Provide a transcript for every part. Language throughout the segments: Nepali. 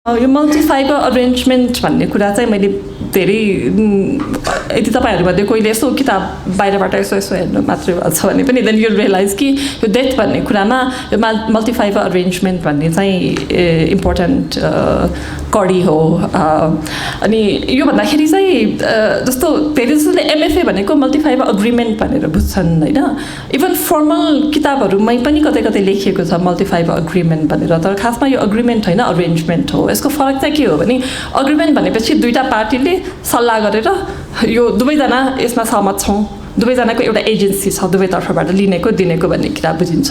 यो मल्टिफाइबर अरेन्जमेन्ट भन्ने कुरा चाहिँ मैले धेरै यदि तपाईँहरूमध्ये कोहीले यसो किताब बाहिरबाट यसो यसो हेर्नु मात्रै छ भने पनि देन यु रियलाइज कि यो डेथ भन्ने कुरामा यो मल्टिफाइबर अरेन्जमेन्ट भन्ने चाहिँ इम्पोर्टेन्ट कडी हो। अनि यो भन्दाखेरि चाहिँ जस्तो धेरै जसले एमएफए भनेको मल्टिफाइबर अग्रिमेन्ट भनेर बुझ्छन् होइन। इभन फर्मल किताबहरूमै पनि कतै कतै लेखिएको छ मल्टिफाइबर अग्रिमेन्ट भनेर, तर खासमा यो अग्रिमेन्ट होइन अरेन्जमेन्ट हो। यसको फरक चाहिँ के हो भने अग्रिमेन्ट भनेपछि दुईवटा पार्टीले सल्लाह गरेर यो दुवैजना यसमा सहमत छौँ, दुवैजनाको एउटा एजेन्सी छ दुवैतर्फबाट लिनेको दिनेको भन्ने कुरा बुझिन्छ।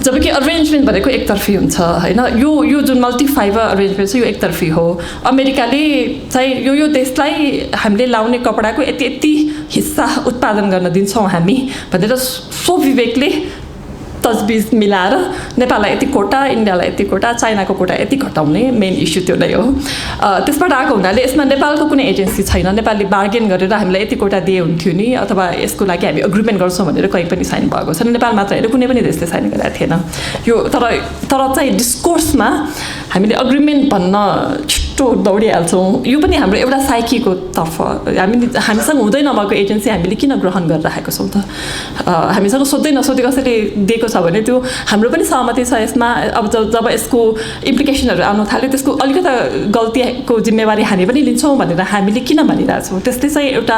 जबकि अरेन्जमेन्ट भनेको एकतर्फी हुन्छ होइन। यो जुन मल्टिफाइबर अरेन्जमेन्ट छ यो एकतर्फी हो। अमेरिकाले चाहिँ यो देशलाई हामीले लाउने कपडाको यति यति हिस्सा उत्पादन गर्न दिन्छौँ हामी भनेर स्वविवेकले तजबिज मिलाएर नेपाललाई यति कोटा, इन्डियालाई यति कोटा, चाइनाको कोटा यति घटाउने मेन इस्यु त्यो नै हो। त्यसबाट आएको हुनाले यसमा नेपालको कुनै एजेन्सी छैन। नेपालले बार्गेन गरेर हामीलाई यति कोटा दिए हुन्थ्यो नि, अथवा यसको लागि हामी अग्रिमेन्ट गर्छौँ भनेर कहीँ पनि साइन भएको छैन। नेपाल मात्र होइन कुनै पनि देशले साइन गरेको थिएन यो। तर चाहिँ डिस्कोर्समा हामीले अग्रिमेन्ट भन्न छिट्टो दौडिहाल्छौँ। यो पनि हाम्रो एउटा साइकीको तर्फ हामीसँग हुँदै नभएको एजेन्सी हामीले किन ग्रहण गरिराखेको छौँ त? हामीसँग सोध्दै नसोधे कसैले दिएको छ भने त्यो हाम्रो पनि सहमति छ यसमा। अब जब यसको इम्प्लिकेसनहरू आउन थाल्यो त्यसको अलिकता गल्तीको जिम्मेवारी हामी पनि लिन्छौँ भनेर हामीले किन भनिरहेछौँ? त्यसले चाहिँ एउटा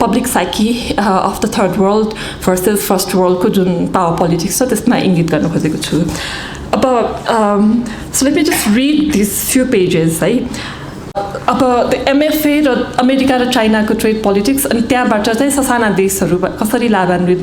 public psyche of the third world versus first वर्ल्डको जुन पावर पोलिटिक्स छ त्यसमा इङ्गित गर्न खोजेको छु। अब so let me just read this few pages है। अब एमएफए र अमेरिका र चाइनाको ट्रेड पोलिटिक्स अनि त्यहाँबाट चाहिँ ससाना देशहरू कसरी लाभान्वित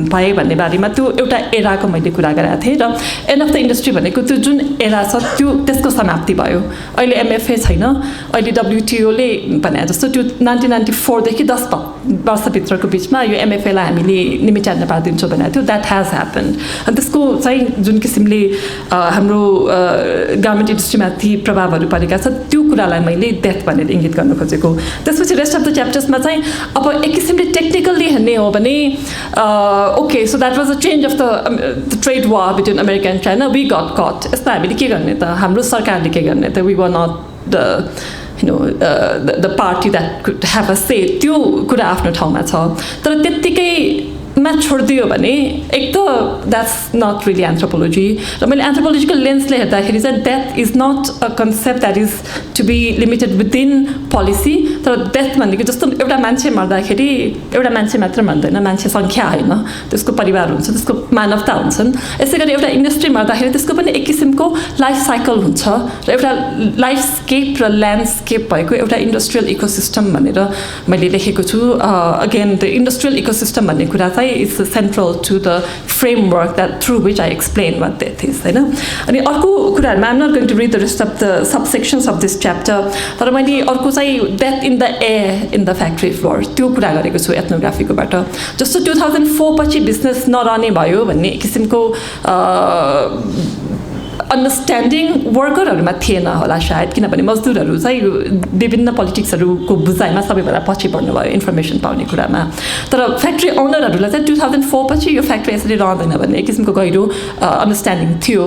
भए भन्ने बारेमा त्यो एउटा एराको मैले कुरा गरेको थिएँ। र एन्ड अफ द इन्डस्ट्री भनेको त्यो जुन एरा छ त्यसको समाप्ति भयो। अहिले एमएफए छैन। अहिले डब्ल्युटिओले भने जस्तो त्यो 1994देखि 10 वर्षभित्रको बिचमा यो एमएफएलाई हामीले लिमिट एन्ड नेपाल दिन्छौँ भनेको थियो। That has happened. अनि त्यसको चाहिँ जुन किसिमले हाम्रो गार्मेन्ट इन्डस्ट्रीमाथि प्रभावहरू परेका छ त्यो कुरालाई मैले डेथ भनेर इङ्गित गर्न खोजेको। त्यसपछि रेस्ट अफ द च्याप्टर्समा चाहिँ अब एक किसिमले टेक्निकल्ली हेर्ने हो भने okay so that was a change of the trade war between America and China, we got cut. यसमा हामीले के गर्ने त? हाम्रो सरकारले के गर्ने त? We are not the party that could have a say. त्यो कुरा आफ्नो ठाउँमा छ। तर त्यत्तिकैमा छोडिदियो भने एक त द्याट्स नट रियली एन्थ्रोपोलोजी। र मैले एन्थ्रोपोलोजिकल लेन्सले हेर्दाखेरि चाहिँ death is not a concept that is to be limited within policy. तर डेथ भनेको जस्तो एउटा मान्छे मर्दाखेरि एउटा मान्छे मात्र मर्दैन, मान्छे सङ्ख्या होइन, त्यसको परिवार हुन्छ, त्यसको मानवता हुन्छन्। यसै गरी एउटा इन्डस्ट्री मर्दाखेरि त्यसको पनि एक किसिमको लाइफ साइकल हुन्छ र एउटा लाइफस्केप र ल्यान्डस्केप भएको एउटा इन्डस्ट्रियल इकोसिस्टम भनेर मैले लेखेको छु। अगेन द इन्डस्ट्रियल इकोसिस्टम भन्ने कुरा चाहिँ is central to the framework that through which I explain what death is होइन। अनि अर्को कुराहरूमा I'm not going to read the rest of the subsections of this chapter, तर मैले अर्को चाहिँ death in the air in the factory floor त्यो कुरा गरेको छु एथनोग्राफीकोबाट। जस्तो 2004 पछि बिजनेस नरहने भयो भन्ने किसिमको अन्डरस्ट्यान्डिङ वर्करहरूमा थिएन होला सायद, किनभने मजदुरहरू चाहिँ विभिन्न पोलिटिक्सहरूको बुझाइमा सबैभन्दा पछि पर्नुभयो इन्फर्मेसन पाउने कुरामा। तर फ्याक्ट्री ओनरहरूलाई चाहिँ 2004 पछि यो फ्याक्ट्री यसरी रहँदैन भन्ने एक किसिमको गहिरो अन्डरस्ट्यान्डिङ थियो।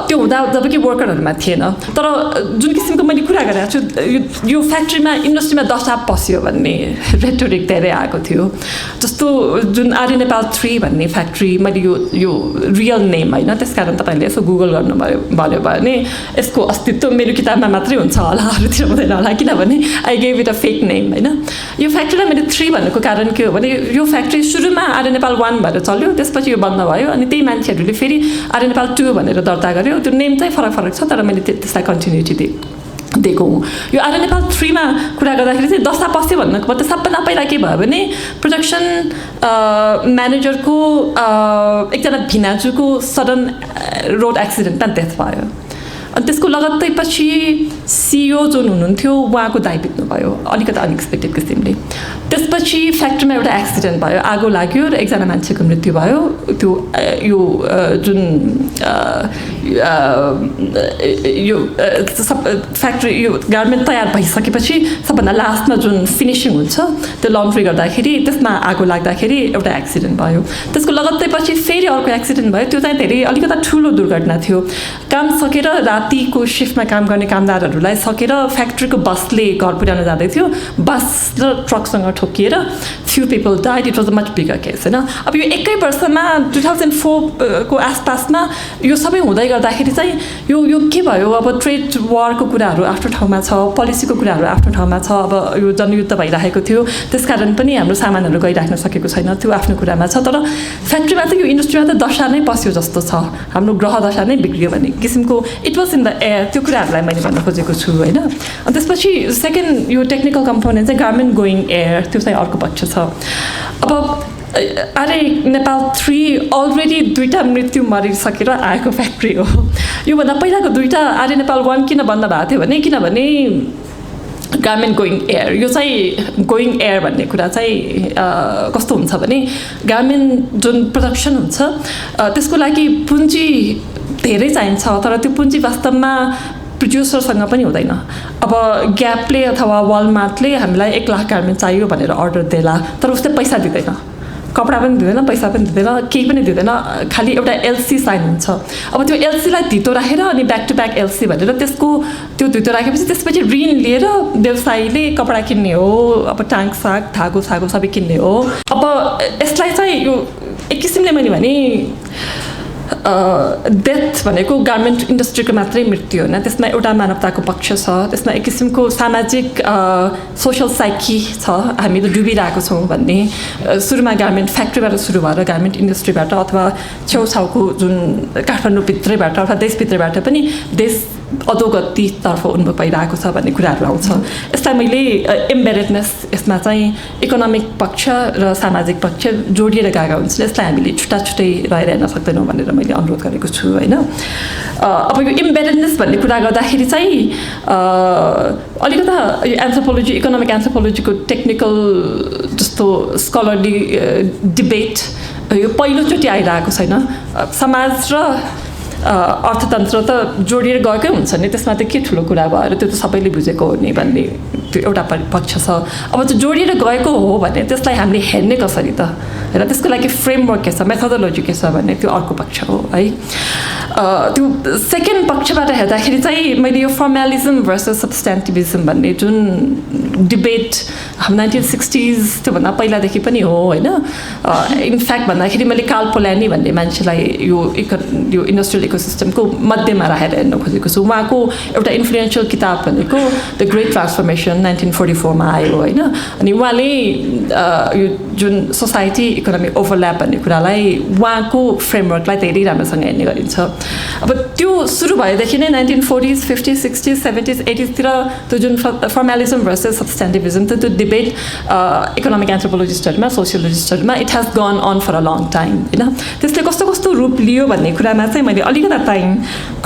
त्यो हुँदा जबकि वर्करहरूमा थिएन। तर जुन किसिमको मैले कुरा गरेको छु यो फ्याक्ट्रीमा इन्डस्ट्रीमा दशाब पस्यो भन्ने रेटोरिक धेरै आएको थियो। जस्तो जुन आर्य नेपाल 3 भन्ने फ्याक्ट्री, मैले यो रियल नेम होइन त्यसकारण तपाईँले यसो गुगल गर्नुभयो भने यसको अस्तित्व मेरो किताबमा मात्रै हुन्छ होला, अरूतिर हुँदैन होला, किनभने I gave it a fake name होइन। यो फ्याक्ट्रीलाई मैले 3 भन्नुको कारण के हो भने यो फ्याक्ट्री सुरुमा आर्य नेपाल 1 भएर चल्यो, त्यसपछि यो बन्द भयो। अनि त्यही मान्छेहरूले फेरि आर्य नेपाल 2 भनेर दर्ता गर्यो। त्यो नेम चाहिँ फरक फरक छ तर मैले त्यसलाई कन्टिन्युटी दिएको हुँ। यो आर्य नेपाल 3 मा कुरा गर्दाखेरि चाहिँ दशा पस्यो भन्नुको मतलब सबभन्दा पहिला के भयो भने प्रोडक्सन म्यानेजरको एकजना भिनाजुको सडन रोड एक्सिडेन्टमा डेथ भयो। अनि त्यसको लगत्तै पछि सिइओ जुन हुनुहुन्थ्यो उहाँको दाइ बित्नुभयो अलिकति अनएक्सपेक्टेड किसिमले। त्यसपछि फ्याक्ट्रीमा एउटा एक्सिडेन्ट भयो, आगो लाग्यो र एकजना मान्छेको मृत्यु भयो। त्यो यो जुन यो फ्याक्ट्री यो गार्मेन्ट तयार भइसकेपछि सबभन्दा लास्टमा जुन फिनिसिङ हुन्छ त्यो लन्ड्री गर्दाखेरि त्यसमा आगो लाग्दाखेरि एउटा एक्सिडेन्ट भयो त्यसको लगत्तै पछि फेरि अर्को एक्सिडेन्ट भयो त्यो चाहिँ धेरै अलिकता ठुलो दुर्घटना थियो काम सकेर रातिको सिफ्टमा काम गर्ने कामदारहरूलाई सकेर फ्याक्ट्रीको बसले घर पुर्याउन जाँदै थियो बस र ट्रकसँग ठोकिएर few people died it was a much bigger case होइन अब यो एकै वर्षमा 2004 को आसपासमा यो सबै हुँदै गर्दाखेरि चाहिँ यो के भयो अब ट्रेड वारको कुराहरू आफ्नो ठाउँमा छ पोलिसीको कुराहरू आफ्नो ठाउँमा छ अब यो जनयुद्ध भइरहेको थियो त्यसकारण पनि हाम्रो सामानहरू गइराख्न सकेको छैन त्यो आफ्नो कुरामा छ तर फ्याक्ट्रीमा त यो इन्डस्ट्रीमा त दशा नै पस्यो जस्तो छ हाम्रो ग्रह दशा नै बिग्रियो भन्ने किसिमको it was in the air त्यो कुराहरूलाई मैले भन्न खोजेको छु होइन अनि त्यसपछि सेकेन्ड यो टेक्निकल कम्पोनेन्ट चाहिँ गार्मेन्ट गोइङ एयर त्यो चाहिँ अर्को पक्ष छ अब आरे नेपाल 3 अलरेडी 2टा मृत्यु मरिसकेर आएको फ्याक्ट्री हो योभन्दा पहिलाको 2टा आरे नेपाल 1 किन बन्द भएको थियो भने किनभने गार्मेन्ट गोइङ एयर यो चाहिँ गोइङ एयर भन्ने कुरा चाहिँ कस्तो हुन्छ भने गार्मेन्ट जुन प्रोडक्सन हुन्छ त्यसको लागि पुँजी धेरै चाहिन्छ तर त्यो पुँजी वास्तवमा प्रड्युसरसँग पनि हुँदैन अब ग्यापले अथवा वालमार्टले हामीलाई 1 लाख गार्मेन्ट चाहियो भनेर अर्डर देला तर उसले पैसा दिँदैन कपडा पनि दिँदैन पैसा पनि दिँदैन केही पनि दिँदैन खालि एउटा एलसी साइन हुन्छ अब त्यो एलसीलाई धितो राखेर अनि ब्याक टु ब्याक एलसी भनेर त्यसको त्यो धितो राखेपछि त्यसपछि ऋण लिएर व्यवसायीले कपडा किन्ने हो अब टाङ साग धागो सागो सबै किन्ने हो अब यसलाई चाहिँ यो एक किसिमले मैले भने डेथ भनेको गार्मेन्ट इन्डस्ट्रीको मात्रै मृत्यु होइन त्यसमा एउटा मानवताको पक्ष छ त्यसमा एक किसिमको सामाजिक सोसल साइकी छ हामी त डुबिरहेको छौँ भन्ने सुरुमा गार्मेन्ट फ्याक्ट्रीबाट सुरु भएर गार्मेन्ट इन्डस्ट्रीबाट अथवा छेउछाउको जुन काठमाडौँभित्रैबाट अथवा देशभित्रबाट पनि देश अधोगतितर्फ उन्मुख भइरहेको छ भन्ने कुराहरू आउँछ यसलाई मैले एम्बेडेडनेस यसमा चाहिँ इकोनोमिक पक्ष र सामाजिक पक्ष जोडिएर गएका हुन्छन् यसलाई हामीले छुट्टा छुट्टै रहेर हेर्न सक्दैनौँ भनेर मैले अनुरोध गरेको छु होइन अब यो एम्बेडेडनेस भन्ने कुरा गर्दाखेरि चाहिँ अलिकता यो एन्थ्रोपोलोजी इकोनोमिक एन्थ्रोपोलोजीको टेक्निकल जस्तो स्कलरली डिबेट यो पहिलोचोटि आइरहेको छैन समाज र अर्थतन्त्र त जोडिएर गएकै हुन्छ नि त्यसमा त के ठुलो कुरा भयो त्यो त सबैले बुझेको हो नि भन्ने त्यो एउटा पक्ष छ अब त्यो जोडिएर गएको हो भने त्यसलाई हामीले हेर्ने कसरी त र त्यसको लागि फ्रेमवर्क के छ मेथोडोलोजी के छ भन्ने त्यो अर्को पक्ष हो है त्यो सेकेन्ड पक्षबाट हेर्दाखेरि चाहिँ मैले यो फर्मालिजम भर्सेस सब्सटेन्टिभिजम भन्ने जुन डिबेट 1960s त्योभन्दा पहिलादेखि पनि हो होइन इनफ्याक्ट भन्दाखेरि मैले कार्ल पोल्यानी भन्ने मान्छेलाई यो इन्डस्ट्रियल इकोसिस्टमको मध्यमा राखेर हेर्न खोजेको छु उहाँको एउटा इन्फ्लुएन्सियल किताब भनेको द ग्रेट ट्रान्सफर्मेसन 1944 मा आयो होइन अनि उहाँले यो जुन सोसाइटी इकोनोमिक ओभरल्याप भन्ने कुरालाई उहाँको फ्रेमवर्कलाई धेरै राम्रोसँग हेर्ने गरिन्छ अब त्यो सुरु भएदेखि नै 1940s 50s 60s 70s 80s तिर त्यो जुन फर्मालिजम भर्सेस सब्सटेन्टिभिजम त्यो डिबेट इकोनोमिक एन्थ्रोपोलोजिस्टहरूमा सोसियोलोजिस्टहरूमा it has gone on for a long time होइन त्यसले कस्तो कस्तो रूप लियो भन्ने कुरामा चाहिँ मैले अलिकता टाइम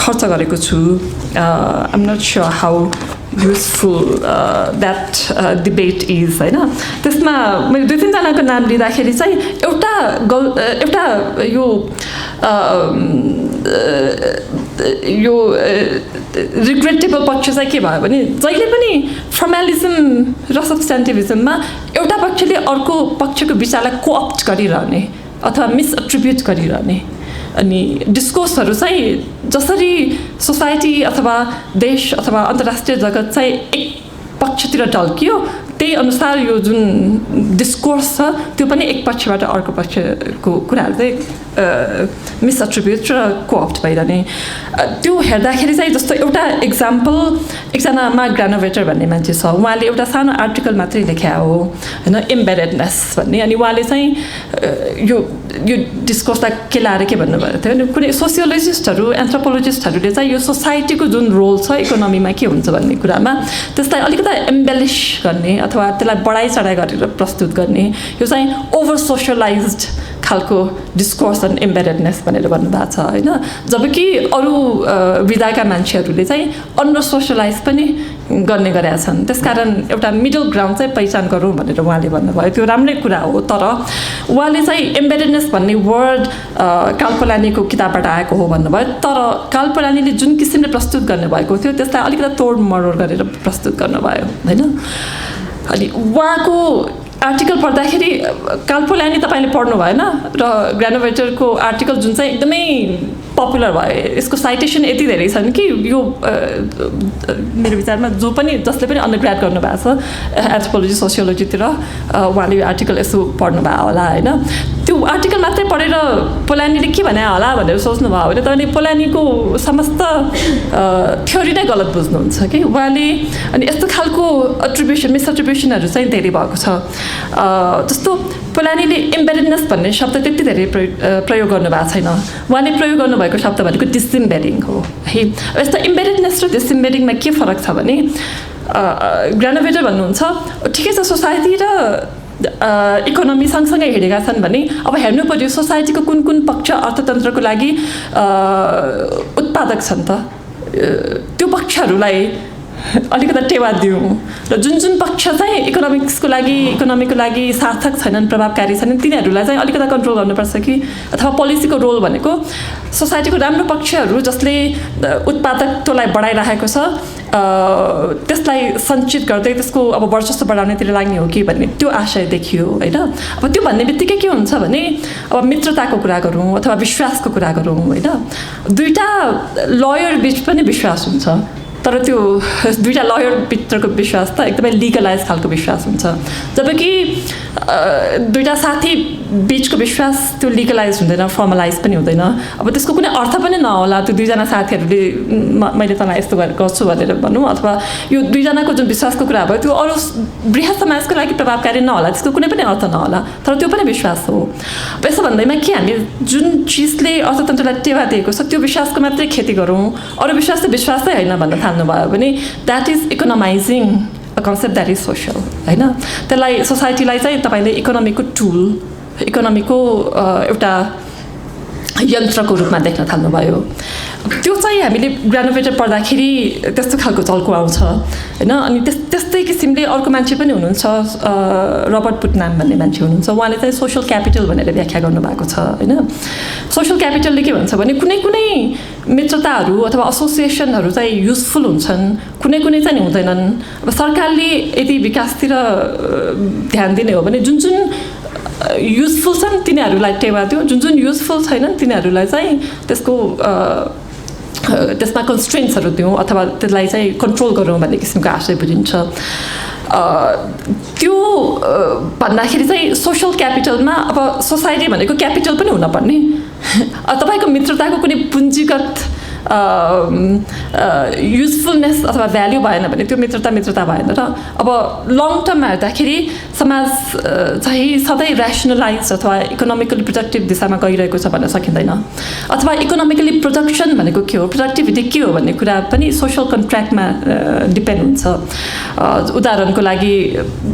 खर्च गरेको छु I'm not sure how useful that debate is होइन त्यसमा मैले 2-3जनाको नाम लिँदाखेरि चाहिँ एउटा यो रिग्रेटेबल पक्ष चाहिँ के भयो भने जहिले पनि फर्मालिजम र सब्सटेन्टिभिजममा एउटा पक्षले अर्को पक्षको विचारलाई कोअप्ट गरिरहने अथवा मिसएट्रिब्युट गरिरहने अनि डिस्कोर्सहरू चाहिँ जसरी सोसाइटी अथवा देश अथवा अन्तर्राष्ट्रिय जगत चाहिँ एक पक्षतिर ढल्कियो त्यही अनुसार यो जुन डिस्कोर्स छ त्यो पनि एक पक्षबाट अर्को पक्षको कुराहरू चाहिँ मिसएट्रिब्युट र कोअप्ट भइरहने त्यो हेर्दाखेरि चाहिँ जस्तो एउटा इक्जाम्पल एकजना मार्क ग्रानोभेटर भन्ने मान्छे छ उहाँले एउटा सानो आर्टिकल मात्रै लेख्या हो होइन एम्बेडेडनेस भन्ने अनि उहाँले चाहिँ यो डिस्कोर्सलाई के लाएर के भन्नुभएको थियो अनि कुनै सोसियोलोजिस्टहरू एन्थ्रोपोलोजिस्टहरूले चाहिँ यो सोसाइटीको जुन रोल छ इकोनोमीमा के हुन्छ भन्ने कुरामा त्यसलाई अलिकता एम्बेलिस गर्ने अथवा त्यसलाई बढाइ चढाइ गरेर प्रस्तुत गर्ने यो चाहिँ ओभर सोसियलाइज्ड खालको डिस्कोर्स एन्ड एम्बेडेडनेस भनेर भन्नुभएको छ होइन जबकि अरू विधाका मान्छेहरूले चाहिँ अन्डर सोसलाइज पनि गर्ने गरेका छन् त्यसकारण एउटा मिडल ग्राउन्ड चाहिँ पहिचान गरौँ भनेर उहाँले भन्नुभयो त्यो राम्रै कुरा हो तर उहाँले चाहिँ एम्बेडेडनेस भन्ने वर्ड कालपलानीको किताबबाट आएको हो भन्नुभयो तर कालपलानीले जुन किसिमले प्रस्तुत गर्नुभएको थियो त्यसलाई अलिकति तोड मरोड गरेर प्रस्तुत गर्नुभयो होइन अनि उहाँको आर्टिकल पढ्दाखेरि कालपलानी तपाईँले पढ्नु भएन र ग्रानोभेटरको आर्टिकल जुन चाहिँ एकदमै पपुलर भयो यसको साइटेसन यति धेरै छन् कि यो मेरो विचारमा जसले पनि अन्डरग्रेड गर्नुभएको छ एन्थ्रोपोलोजी सोसियोलोजीतिर उहाँले यो आर्टिकल यसो पढ्नुभयो होला होइन त्यो आर्टिकल मात्रै पढेर पोलानीले के भने होला भनेर सोच्नुभयो भने तपाईँले पोलानीको समस्त थ्योरी नै गलत बुझ्नुहुन्छ कि उहाँले अनि यस्तो खालको मिसएट्रिब्युसनहरू चाहिँ धेरै भएको छ जस्तो पोलानीले एम्बेडेडनेस भन्ने शब्द त्यति धेरै प्रयोग गर्नुभएको छैन उहाँले प्रयोग गर्नुभएको शब्द भनेको डिसइम्बेडिङ हो है यस्तो एम्बेडेडनेस र डिसइम्बेडिङमा के फरक छ भने ग्रानोभेटर भन्नुहुन्छ ठिकै छ सोसाइटी र इकोनोमी सँगसँगै हिँडेका छन् भने अब हेर्नु पर्यो सोसाइटीको कुन कुन पक्ष अर्थतन्त्रको लागि उत्पादक छन् त त्यो पक्षहरूलाई अलिकति टेवा दिउँ र जुन जुन पक्ष चाहिँ इकोनोमीको लागि सार्थक छैनन् प्रभावकारी छैनन् तिनीहरूलाई चाहिँ अलिकति कन्ट्रोल गर्नुपर्छ कि अथवा पोलिसीको रोल भनेको सोसाइटीको राम्रो पक्षहरू जसले उत्पादकत्वलाई बढाइरहेको छ त्यसलाई सञ्चित गर्दै त्यसको अब वर्चस्व बढाउनेतिर लाग्ने हो कि भन्ने त्यो आशय देखियो होइन अब त्यो भन्ने बित्तिकै के हुन्छ भने अब मित्रताको कुरा गरौँ अथवा विश्वासको कुरा गरौँ होइन दुईवटा लयर बिच पनि विश्वास हुन्छ तर त्यो दुईवटा लयरभित्रको विश्वास त एकदमै लिगलाइज खालको विश्वास हुन्छ जबकि दुईवटा साथी बिचको विश्वास त्यो लिगलाइज हुँदैन फर्मलाइज पनि हुँदैन अब त्यसको कुनै अर्थ पनि नहोला त्यो दुईजना साथीहरूले मैले तँलाई यस्तो गर्छु भनेर भनौँ अथवा यो दुईजनाको जुन विश्वासको कुरा भयो त्यो अरू बृहत समाजको लागि प्रभावकारी नहोला त्यसको कुनै पनि अर्थ नहोला तर त्यो पनि विश्वास हो यसो भन्दैमा कि हामी जुन चिजले अर्थतन्त्रलाई टेवा दिएको छ त्यो विश्वासको मात्रै खेती गरौँ अरू विश्वास त विश्वासै होइन भन्न थाल्नुभयो भने that is economizing a concept that is social होइन त्यसलाई सोसाइटीलाई चाहिँ तपाईँले इकोनोमीको टुल इकोनोमीको एउटा यन्त्रको रूपमा देख्न थाल्नुभयो त्यो चाहिँ हामीले ग्रानोभेटर पढ्दाखेरि त्यस्तो खालको झल्को आउँछ होइन अनि त्यस्तै किसिमले अर्को मान्छे पनि हुनुहुन्छ रबर्ट पुटनाम भन्ने मान्छे हुनुहुन्छ उहाँले चाहिँ सोसियल क्यापिटल भनेर व्याख्या गर्नुभएको छ होइन सोसियल क्यापिटलले के भन्छ भने कुनै कुनै मित्रताहरू अथवा एसोसिएसनहरू चाहिँ युजफुल हुन्छन् कुनै कुनै चाहिँ हुँदैनन् अब सरकारले यदि विकासतिर ध्यान दिने हो भने जुन जुन युजफुल छन् तिनीहरूलाई टेवा दियो जुन युजफुल छैनन् तिनीहरूलाई चाहिँ त्यसमा कन्स्ट्रेन्ट्सहरू दिउँ अथवा त्यसलाई चाहिँ कन्ट्रोल गरौँ भन्ने किसिमको आशय बुझिन्छ त्यो भन्दाखेरि चाहिँ सोसियल क्यापिटलमा अब सोसाइटी भनेको क्यापिटल पनि हुनपर्ने तपाईँको मित्रताको कुनै पुँजीगत युजफुलनेस अथवा भ्याल्यु भएन भने त्यो मित्रता भएन र अब लङ टर्ममा हेर्दाखेरि समाज चाहिँ सधैँ ऱ्यासनलाइज अथवा इकोनोमिकली प्रोडक्टिभ दिशामा गइरहेको छ भन्न सकिँदैन अथवा इकोनोमिकली प्रोडक्सन भनेको के हो प्रोडक्टिभिटी के हो भन्ने कुरा पनि सोसियल कन्ट्र्याक्टमा डिपेन्ड हुन्छ उदाहरणको लागि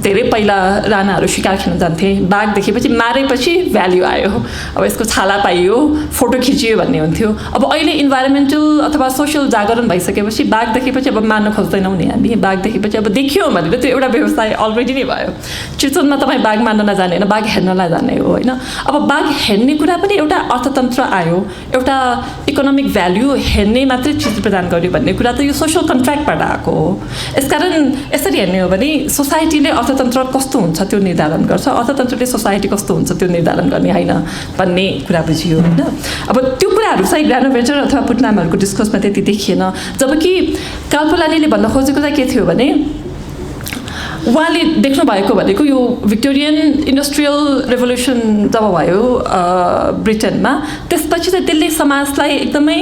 धेरै पहिला राणाहरू शिकार खेल्न जान्थे बाघ देखेपछि मारेपछि भ्याल्यु आयो अब यसको छाला पाइयो फोटो खिचियो भन्ने हुन्थ्यो अब अहिले इन्भाइरोमेन्टल अथवा सोसियल जागरण भइसकेपछि बाघ देखेपछि अब मार्न खोज्दैनौँ नि हामी बाघ देखेपछि अब देखियो भनेर त्यो एउटा व्यवसाय अलरेडी नै भयो चितवनमा तपाईँ बाघ मार्न नजाने होइन बाघ हेर्नलाई जाने हो होइन अब बाघ हेर्ने कुरा पनि एउटा अर्थतन्त्र आयो एउटा इकोनोमिक भ्याल्यु हेर्ने मात्रै चिज प्रदान गर्यो भन्ने कुरा त यो सोसियल कन्ट्र्याक्टबाट आएको हो यसकारण यसरी हेर्ने हो भने सोसाइटीले अर्थतन्त्र कस्तो हुन्छ त्यो निर्धारण गर्छ अर्थतन्त्रले सोसाइटी कस्तो हुन्छ त्यो निर्धारण गर्ने होइन भन्ने कुरा बुझियो होइन अब त्यो कुराहरू चाहिँ ग्रानोभेटर अथवा पुटनामहरूको डिस्कोर्समा त्यति देखिएन जबकि कालपलानीले भन्न खोजेको चाहिँ के थियो भने उहाँले देख्नु भएको भनेको यो भिक्टोरियन इन्डस्ट्रियल रेभोल्युसन जब भयो ब्रिटेनमा त्यसपछि चाहिँ त्यसले समाजलाई एकदमै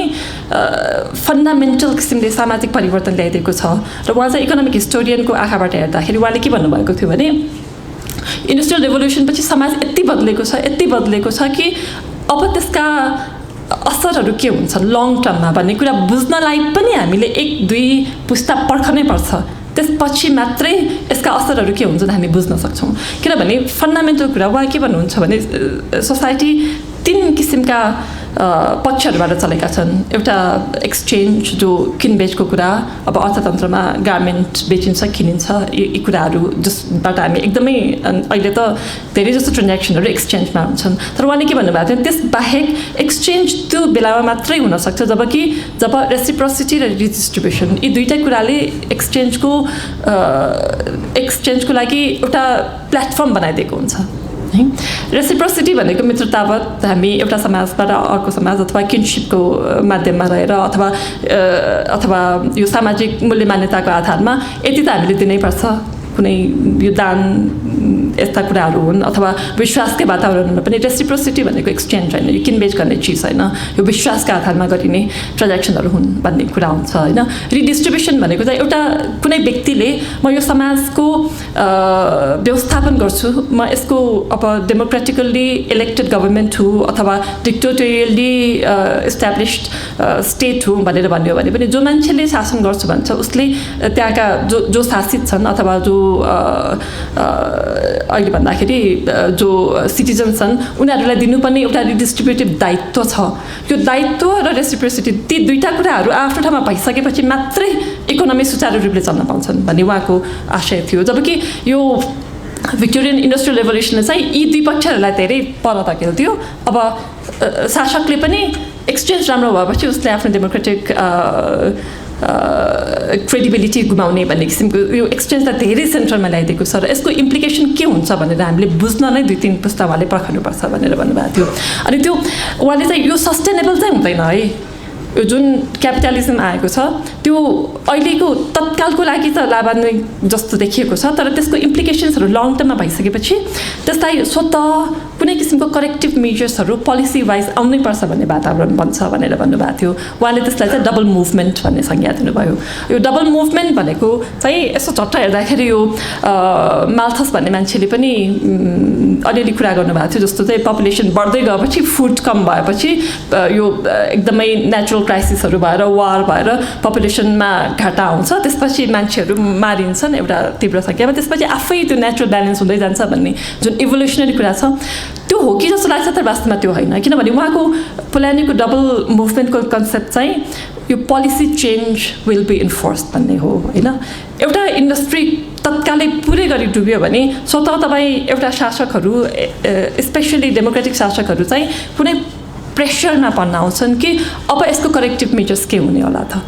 फन्डामेन्टल किसिमले सामाजिक परिवर्तन ल्याइदिएको छ र उहाँ चाहिँ इकोनोमिक हिस्टोरियनको आँखाबाट हेर्दाखेरि उहाँले के भन्नुभएको थियो भने इन्डस्ट्रियल रेभोल्युसनपछि समाज यति बदलेको छ कि अब त्यसका असरहरू के हुन्छन् लङ टर्ममा भन्ने कुरा बुझ्नलाई पनि हामीले 1-2 पुस्ता पर्खनै पर्छ त्यसपछि मात्रै यसका असरहरू के हुन्छन् हामी बुझ्न सक्छौँ किनभने फन्डामेन्टल कुरा उहाँ के भन्नुहुन्छ भने सोसाइटी 3 किसिमका पक्षहरूबाट चलेका छन् एउटा एक्सचेन्ज जो किनबेचको कुरा अब अर्थतन्त्रमा गार्मेन्ट बेचिन्छ किनिन्छ यी कुराहरू जसबाट हामी एकदमै अहिले त धेरै जस्तो ट्रान्ज्याक्सनहरू एक्सचेन्जमा हुन्छन् तर उहाँले के भन्नुभएको थियो त्यसबाहेक एक्सचेन्ज त्यो बेलामा मात्रै हुनसक्छ जब रेसिप्रोसिटी र रिडिस्ट्रिब्युसन यी दुईवटा कुराले एक्सचेन्जको लागि एउटा प्लेटफर्म बनाइदिएको हुन्छ है रेसिप्रोसिटी भनेको मित्रतावत हामी एउटा समाजबाट अर्को समाज अथवा किनशिपको माध्यममा रहेर अथवा यो सामाजिक मूल्य मान्यताको आधारमा यति त हामीले दिनैपर्छ कुनै यो दान यस्ता कुराहरू हुन् अथवा विश्वासकै वातावरणमा पनि रेसिप्रोसिटी भनेको एक्सचेन्ज होइन यो किनबेच गर्ने चिज होइन यो विश्वासका आधारमा गरिने ट्रान्ज्याक्सनहरू हुन् भन्ने कुरा हुन्छ होइन रिडिस्ट्रिब्युसन भनेको चाहिँ एउटा कुनै व्यक्तिले म यो समाजको व्यवस्थापन गर्छु म यसको अब डेमोक्रेटिकल्ली इलेक्टेड गभर्मेन्ट हुँ अथवा डिक्टेटोरियल्ली इस्ट्याब्लिस्ड स्टेट हुँ भनेर भन्यो भने पनि जो मान्छेले शासन गर्छु भन्छ उसले त्यहाँका जो शासित छन् अथवा जो अहिले भन्दाखेरि जो सिटिजन छन् उनीहरूलाई दिनुपर्ने एउटा रिडिस्ट्रिब्युटिभ दायित्व छ यो दायित्व र रेसिप्रोसिटी ती दुईटा कुराहरू आफ्नो ठाउँमा भइसकेपछि मात्रै इकोनोमी सुचारू रूपले चल्न पाउँछन् भन्ने उहाँको आशय थियो जबकि यो भिक्टोरियन इन्डस्ट्रियल रेभोल्युसनले चाहिँ यी दुई पक्षहरूलाई धेरै पर धकेल्थ्यो अब शासकले पनि एक्सचेन्ज राम्रो भएपछि उसले आफ्नो डेमोक्रेटिक क्रेडिबिलिटी गुमाउने भन्ने किसिमको यो एक्सचेन्जलाई धेरै सेन्टरमा ल्याइदिएको छ र यसको इम्प्लिकेसन के हुन्छ भनेर हामीले बुझ्न नै 2-3 पुस्ता उहाँले पर्खनुपर्छ भनेर भन्नुभएको थियो अनि त्यो उहाँले चाहिँ यो सस्टेनेबल चाहिँ हुँदैन है यो जुन क्यापिटलिजम आएको छ त्यो अहिलेको तत्कालको लागि त लाभान्वित जस्तो देखिएको छ तर त्यसको इम्प्लिकेसन्सहरू लङ टर्ममा भइसकेपछि त्यसलाई स्वतः कुनै किसिमको करेक्टिभ मेजर्सहरू पोलिसी वाइज आउनै पर्छ भन्ने वातावरण बन्छ भनेर भन्नुभएको थियो उहाँले त्यसलाई चाहिँ डबल मुभमेन्ट भन्ने संज्ञा दिनुभयो यो डबल मुभमेन्ट भनेको चाहिँ यसो झट्ट हेर्दाखेरि यो माल्थस भन्ने मान्छेले पनि अलिअलि कुरा गर्नुभएको थियो जस्तो चाहिँ पपुलेसन बढ्दै गएपछि फुड कम भएपछि यो एकदमै नेचुरल क्राइसिसहरू भएर वार भएर पपुलेसनमा घाटा आउँछ त्यसपछि मान्छेहरू मारिन्छन् एउटा तीव्र सङ्ख्यामा त्यसपछि आफै त्यो नेचुरल ब्यालेन्स हुँदै जान्छ भन्ने जुन इभोल्युसनरी कुरा छ त्यो हो कि जस्तो लाग्छ तर वास्तवमा त्यो होइन किनभने उहाँको पोल्यानीको डबल मुभमेन्टको कन्सेप्ट चाहिँ यो policy change will be enforced भन्ने हो होइन एउटा इन्डस्ट्री तत्कालै पुरै गरी डुब्यो भने स्वतः तपाईँ एउटा शासकहरू स्पेसली डेमोक्रेटिक शासकहरू चाहिँ कुनै प्रेसरमा पर्न आउँछन् कि अब यसको करेक्टिभ मेजर्स के हुने होला त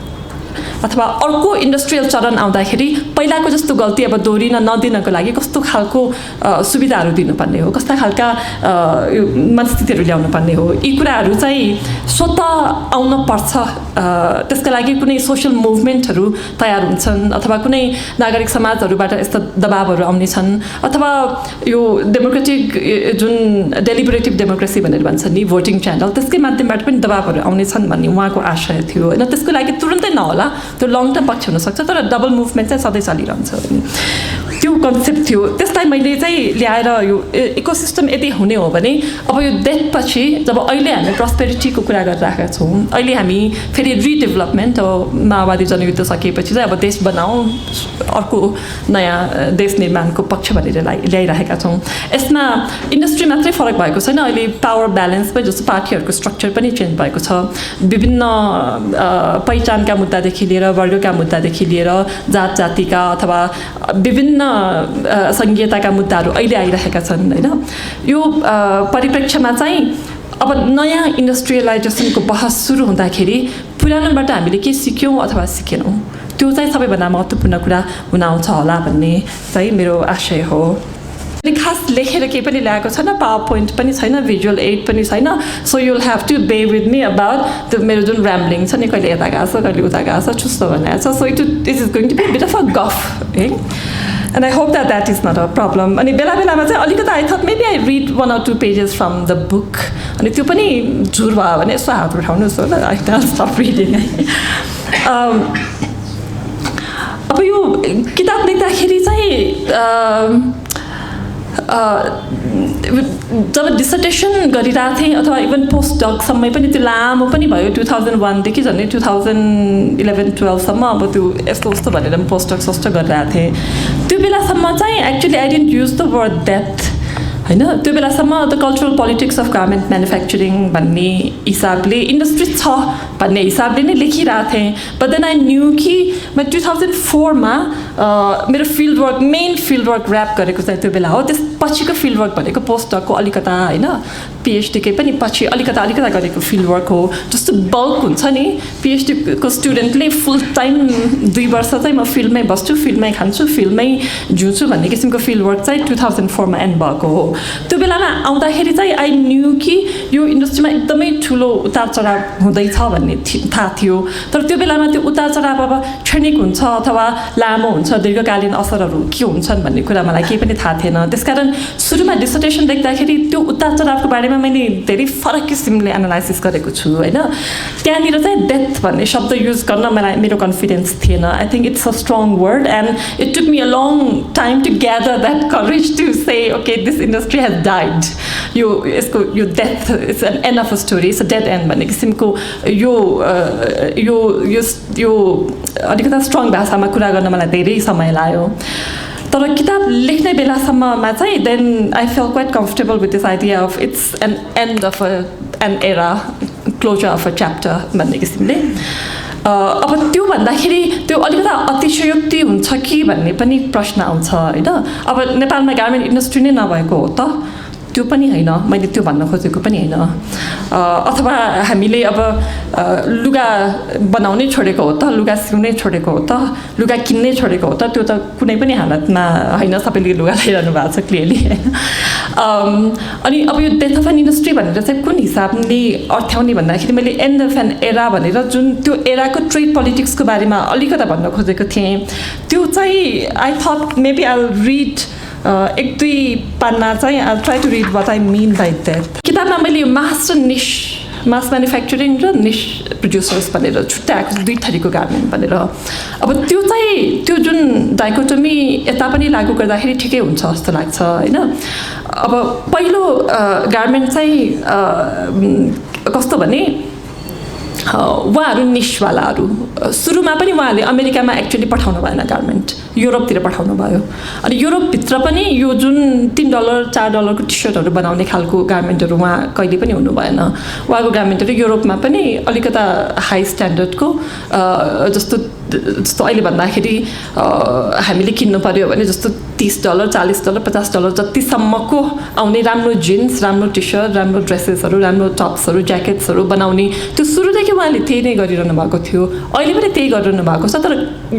अथवा अर्को इन्डस्ट्रियल चरण आउँदाखेरि पहिलाको जस्तो गल्ती अब दोहोरिन नदिनको लागि कस्तो खालको सुविधाहरू दिनुपर्ने हो कस्ता खालका मनस्थितिहरू ल्याउनु पर्ने हो यी कुराहरू चाहिँ स्वतः आउन पर्छ त्यसका लागि कुनै सोसल मुभमेन्टहरू तयार हुन्छन् अथवा कुनै नागरिक समाजहरूबाट यस्ता दबावहरू आउने छन् अथवा यो डेमोक्रेटिक जुन डेलिबरेटिभ डेमोक्रेसी भनेर भन्छ नि भोटिङ च्यानल त्यसकै माध्यमबाट पनि दबावहरू आउने छन् भन्ने उहाँको आशय थियो होइन त्यसको लागि तुरुन्तै नहोला त्यो लङ टर्म पक्ष हुनसक्छ तर डबल मुभमेन्ट चाहिँ सधैँ चलिरहन्छ भने त्यो कन्सेप्ट थियो त्यसलाई मैले चाहिँ ल्याएर यो इकोसिस्टम यदि हुने हो भने अब यो डेथपछि जब अहिले हामी प्रस्पेरिटीको कुरा गरिरहेका छौँ अहिले हामी फेरि रिडेभलपमेन्ट अब माओवादी जनयुद्ध सकिएपछि चाहिँ अब देश बनाऊँ अर्को नयाँ देश निर्माणको पक्ष भनेर ल्याइरहेका छौँ यसमा इन्डस्ट्री मात्रै फरक भएको छैन अहिले पावर ब्यालेन्स पनि जस्तो पार्टीहरूको स्ट्रक्चर पनि चेन्ज भएको छ विभिन्न पहिचानका मुद्दादेखि लिएर वर्गका मुद्दादेखि लिएर जात जातिका अथवा विभिन्न सङ्घीयताका मुद्दाहरू अहिले आइरहेका छन् होइन यो परिप्रेक्ष्यमा चाहिँ अब नयाँ इन्डस्ट्रियलाइजेसनको बहस सुरु हुँदाखेरि पुरानोबाट हामीले के सिक्यौँ अथवा सिकेनौँ त्यो चाहिँ सबैभन्दा महत्त्वपूर्ण कुरा हुन आउँछ होला भन्ने चाहिँ मेरो आशय हो खास लेखेर केही पनि ल्याएको छैन पावर पोइन्ट पनि छैन भिजुअल एड पनि छैन सो युल ह्याभ टु बे विथ मी अबाउट त्यो मेरो जुन ऱ्याम्बलिङ छ नि कहिले यता गएको छ कहिले उता गएको छ चुस्तो भनेको छ so it is going to be bit of a गफ है and I hope that is not a problem अनि बेला बेलामा चाहिँ अलिकति I thought maybe I read 1 or 2 pages from the book अनि त्यो पनि झुर भयो भने यसो हात उठाउनुहोस् होला आई डोन्ट स्टप रिडिङ अब यो किताब लेख्दाखेरि चाहिँ जब डिसर्टेसन गरिरहेको थिएँ अथवा इभन पोस्ट डकसम्म पनि त्यो लामो पनि भयो 2001 देखि झन्डै 2011-12सम्म अब त्यो यस्तो उस्तो भनेर पोस्ट डक सस्तो गरिरहेको थिएँ त्यो बेलासम्म चाहिँ actually I didn't use the word death हैन त्यो बेलासम्म the cultural politics of garment manufacturing भन्ने हिसाबले इन्डस्ट्री छ भन्ने हिसाबले नै लेखिरहेको थिएँ बट देन आई न्यू कि म 2004मा मेरो field work main field work rap गरेको चाहिँ त्यो बेला हो त्यसपछिको फिल्ड वर्क भनेको पोस्ट डकको अलिकता होइन पिएचडीकै पनि पछि अलिकता गरेको फिल्ड वर्क हो जस्तो बल्क हुन्छ नि पिएचडीको स्टुडेन्टले फुल टाइम 2 वर्ष चाहिँ म फिल्डमै बस्छु फिल्डमै खान्छु फिल्डमै जिउँछु भन्ने किसिमको फिल्ड वर्क चाहिँ 2004मा एन्ड भएको हो त्यो बेलामा आउँदाखेरि चाहिँ आई न्यू कि यो इन्डस्ट्रीमा एकदमै ठुलो उतार चढाव हुँदैछ भन्ने थाहा थियो तर त्यो बेलामा त्यो उतार चढाव अब क्षणिक हुन्छ अथवा लामो हुन्छ दीर्घकालीन असरहरू के हुन्छन् भन्ने कुरा मलाई केही पनि थाहा थिएन त्यसकारण सुरुमा डिसर्टेसन लेख्दाखेरि त्यो उतार चढावको बारेमा मैले धेरै फरक किसिमले एनालाइसिस गरेको छु होइन त्यहाँनिर चाहिँ डेथ भन्ने शब्द युज गर्न मेरो कन्फिडेन्स थिएन I think it's a strong word and it took me a long time to gather that courage to say okay this industry has died यो death it's an end of a story it's a dead end भन्ने किसिमको यो अलिकता स्ट्रङ भाषामा कुरा गर्न मलाई धेरै समय लाग्यो तर किताब लेख्ने बेलासम्ममा चाहिँ then I feel quite comfortable with this idea of it's an end of an era closure of a chapter भन्ने किसिमले अब त्यो भन्दाखेरि त्यो अलिकता अतिशयोक्ति हुन्छ कि भन्ने पनि प्रश्न आउँछ होइन अब नेपालमा गार्मेन्ट इन्डस्ट्री नै नभएको हो त त्यो पनि होइन मैले त्यो भन्न खोजेको पनि होइन अथवा हामीले अब लुगा बनाउनै छोडेको हो त लुगा सिउनै छोडेको हो त लुगा किन्नै छोडेको हो त त्यो त कुनै पनि हालतमा होइन सबैले लुगा लाइरहनु भएको छ क्लियरली होइन अनि अब यो डेथ अफ एन इन्डस्ट्री भनेर चाहिँ कुन हिसाबले अर्थ्याउने भन्दाखेरि मैले एन्ड अफ एन एरा भनेर जुन त्यो एराको ट्रेड पोलिटिक्सको बारेमा अलिकता भन्न खोजेको थिएँ त्यो चाहिँ I thought maybe I read 1-2 पन्ना चाहिँ I try to read what I mean by that किताबमा मैले मास र मास म्यानुफ्याक्चरिङ र निस प्रड्युसर्स भनेर छुट्याएको 2 थरीको गार्मेन्ट भनेर अब त्यो चाहिँ त्यो जुन डाइकोटोमी यता पनि लागू गर्दाखेरि ठिकै हुन्छ जस्तो लाग्छ होइन अब पहिलो गार्मेन्ट चाहिँ कस्तो भने उहाँहरू निसवालाहरू सुरुमा पनि उहाँले अमेरिकामा एक्चुअली पठाउनु भएन गार्मेन्ट युरोपतिर पठाउनु भयो अनि युरोपभित्र पनि यो जुन $3 $4 टी सर्टहरू बनाउने खालको गार्मेन्टहरू उहाँ कहिले पनि हुनु भएन उहाँको गार्मेन्टहरू युरोपमा पनि अलिकता हाई स्ट्यान्डर्डको जस्तो अहिले भन्दाखेरि हामीले किन्नु पर्यो भने जस्तो $30 $40 $50 जतिसम्मको आउने राम्रो जिन्स राम्रो टी सर्ट राम्रो ड्रेसेसहरू राम्रो टप्सहरू ज्याकेट्सहरू बनाउने त्यो सुरुदेखि उहाँले त्यही नै गरिरहनु भएको थियो अहिले पनि त्यही गरिरहनु भएको छ तर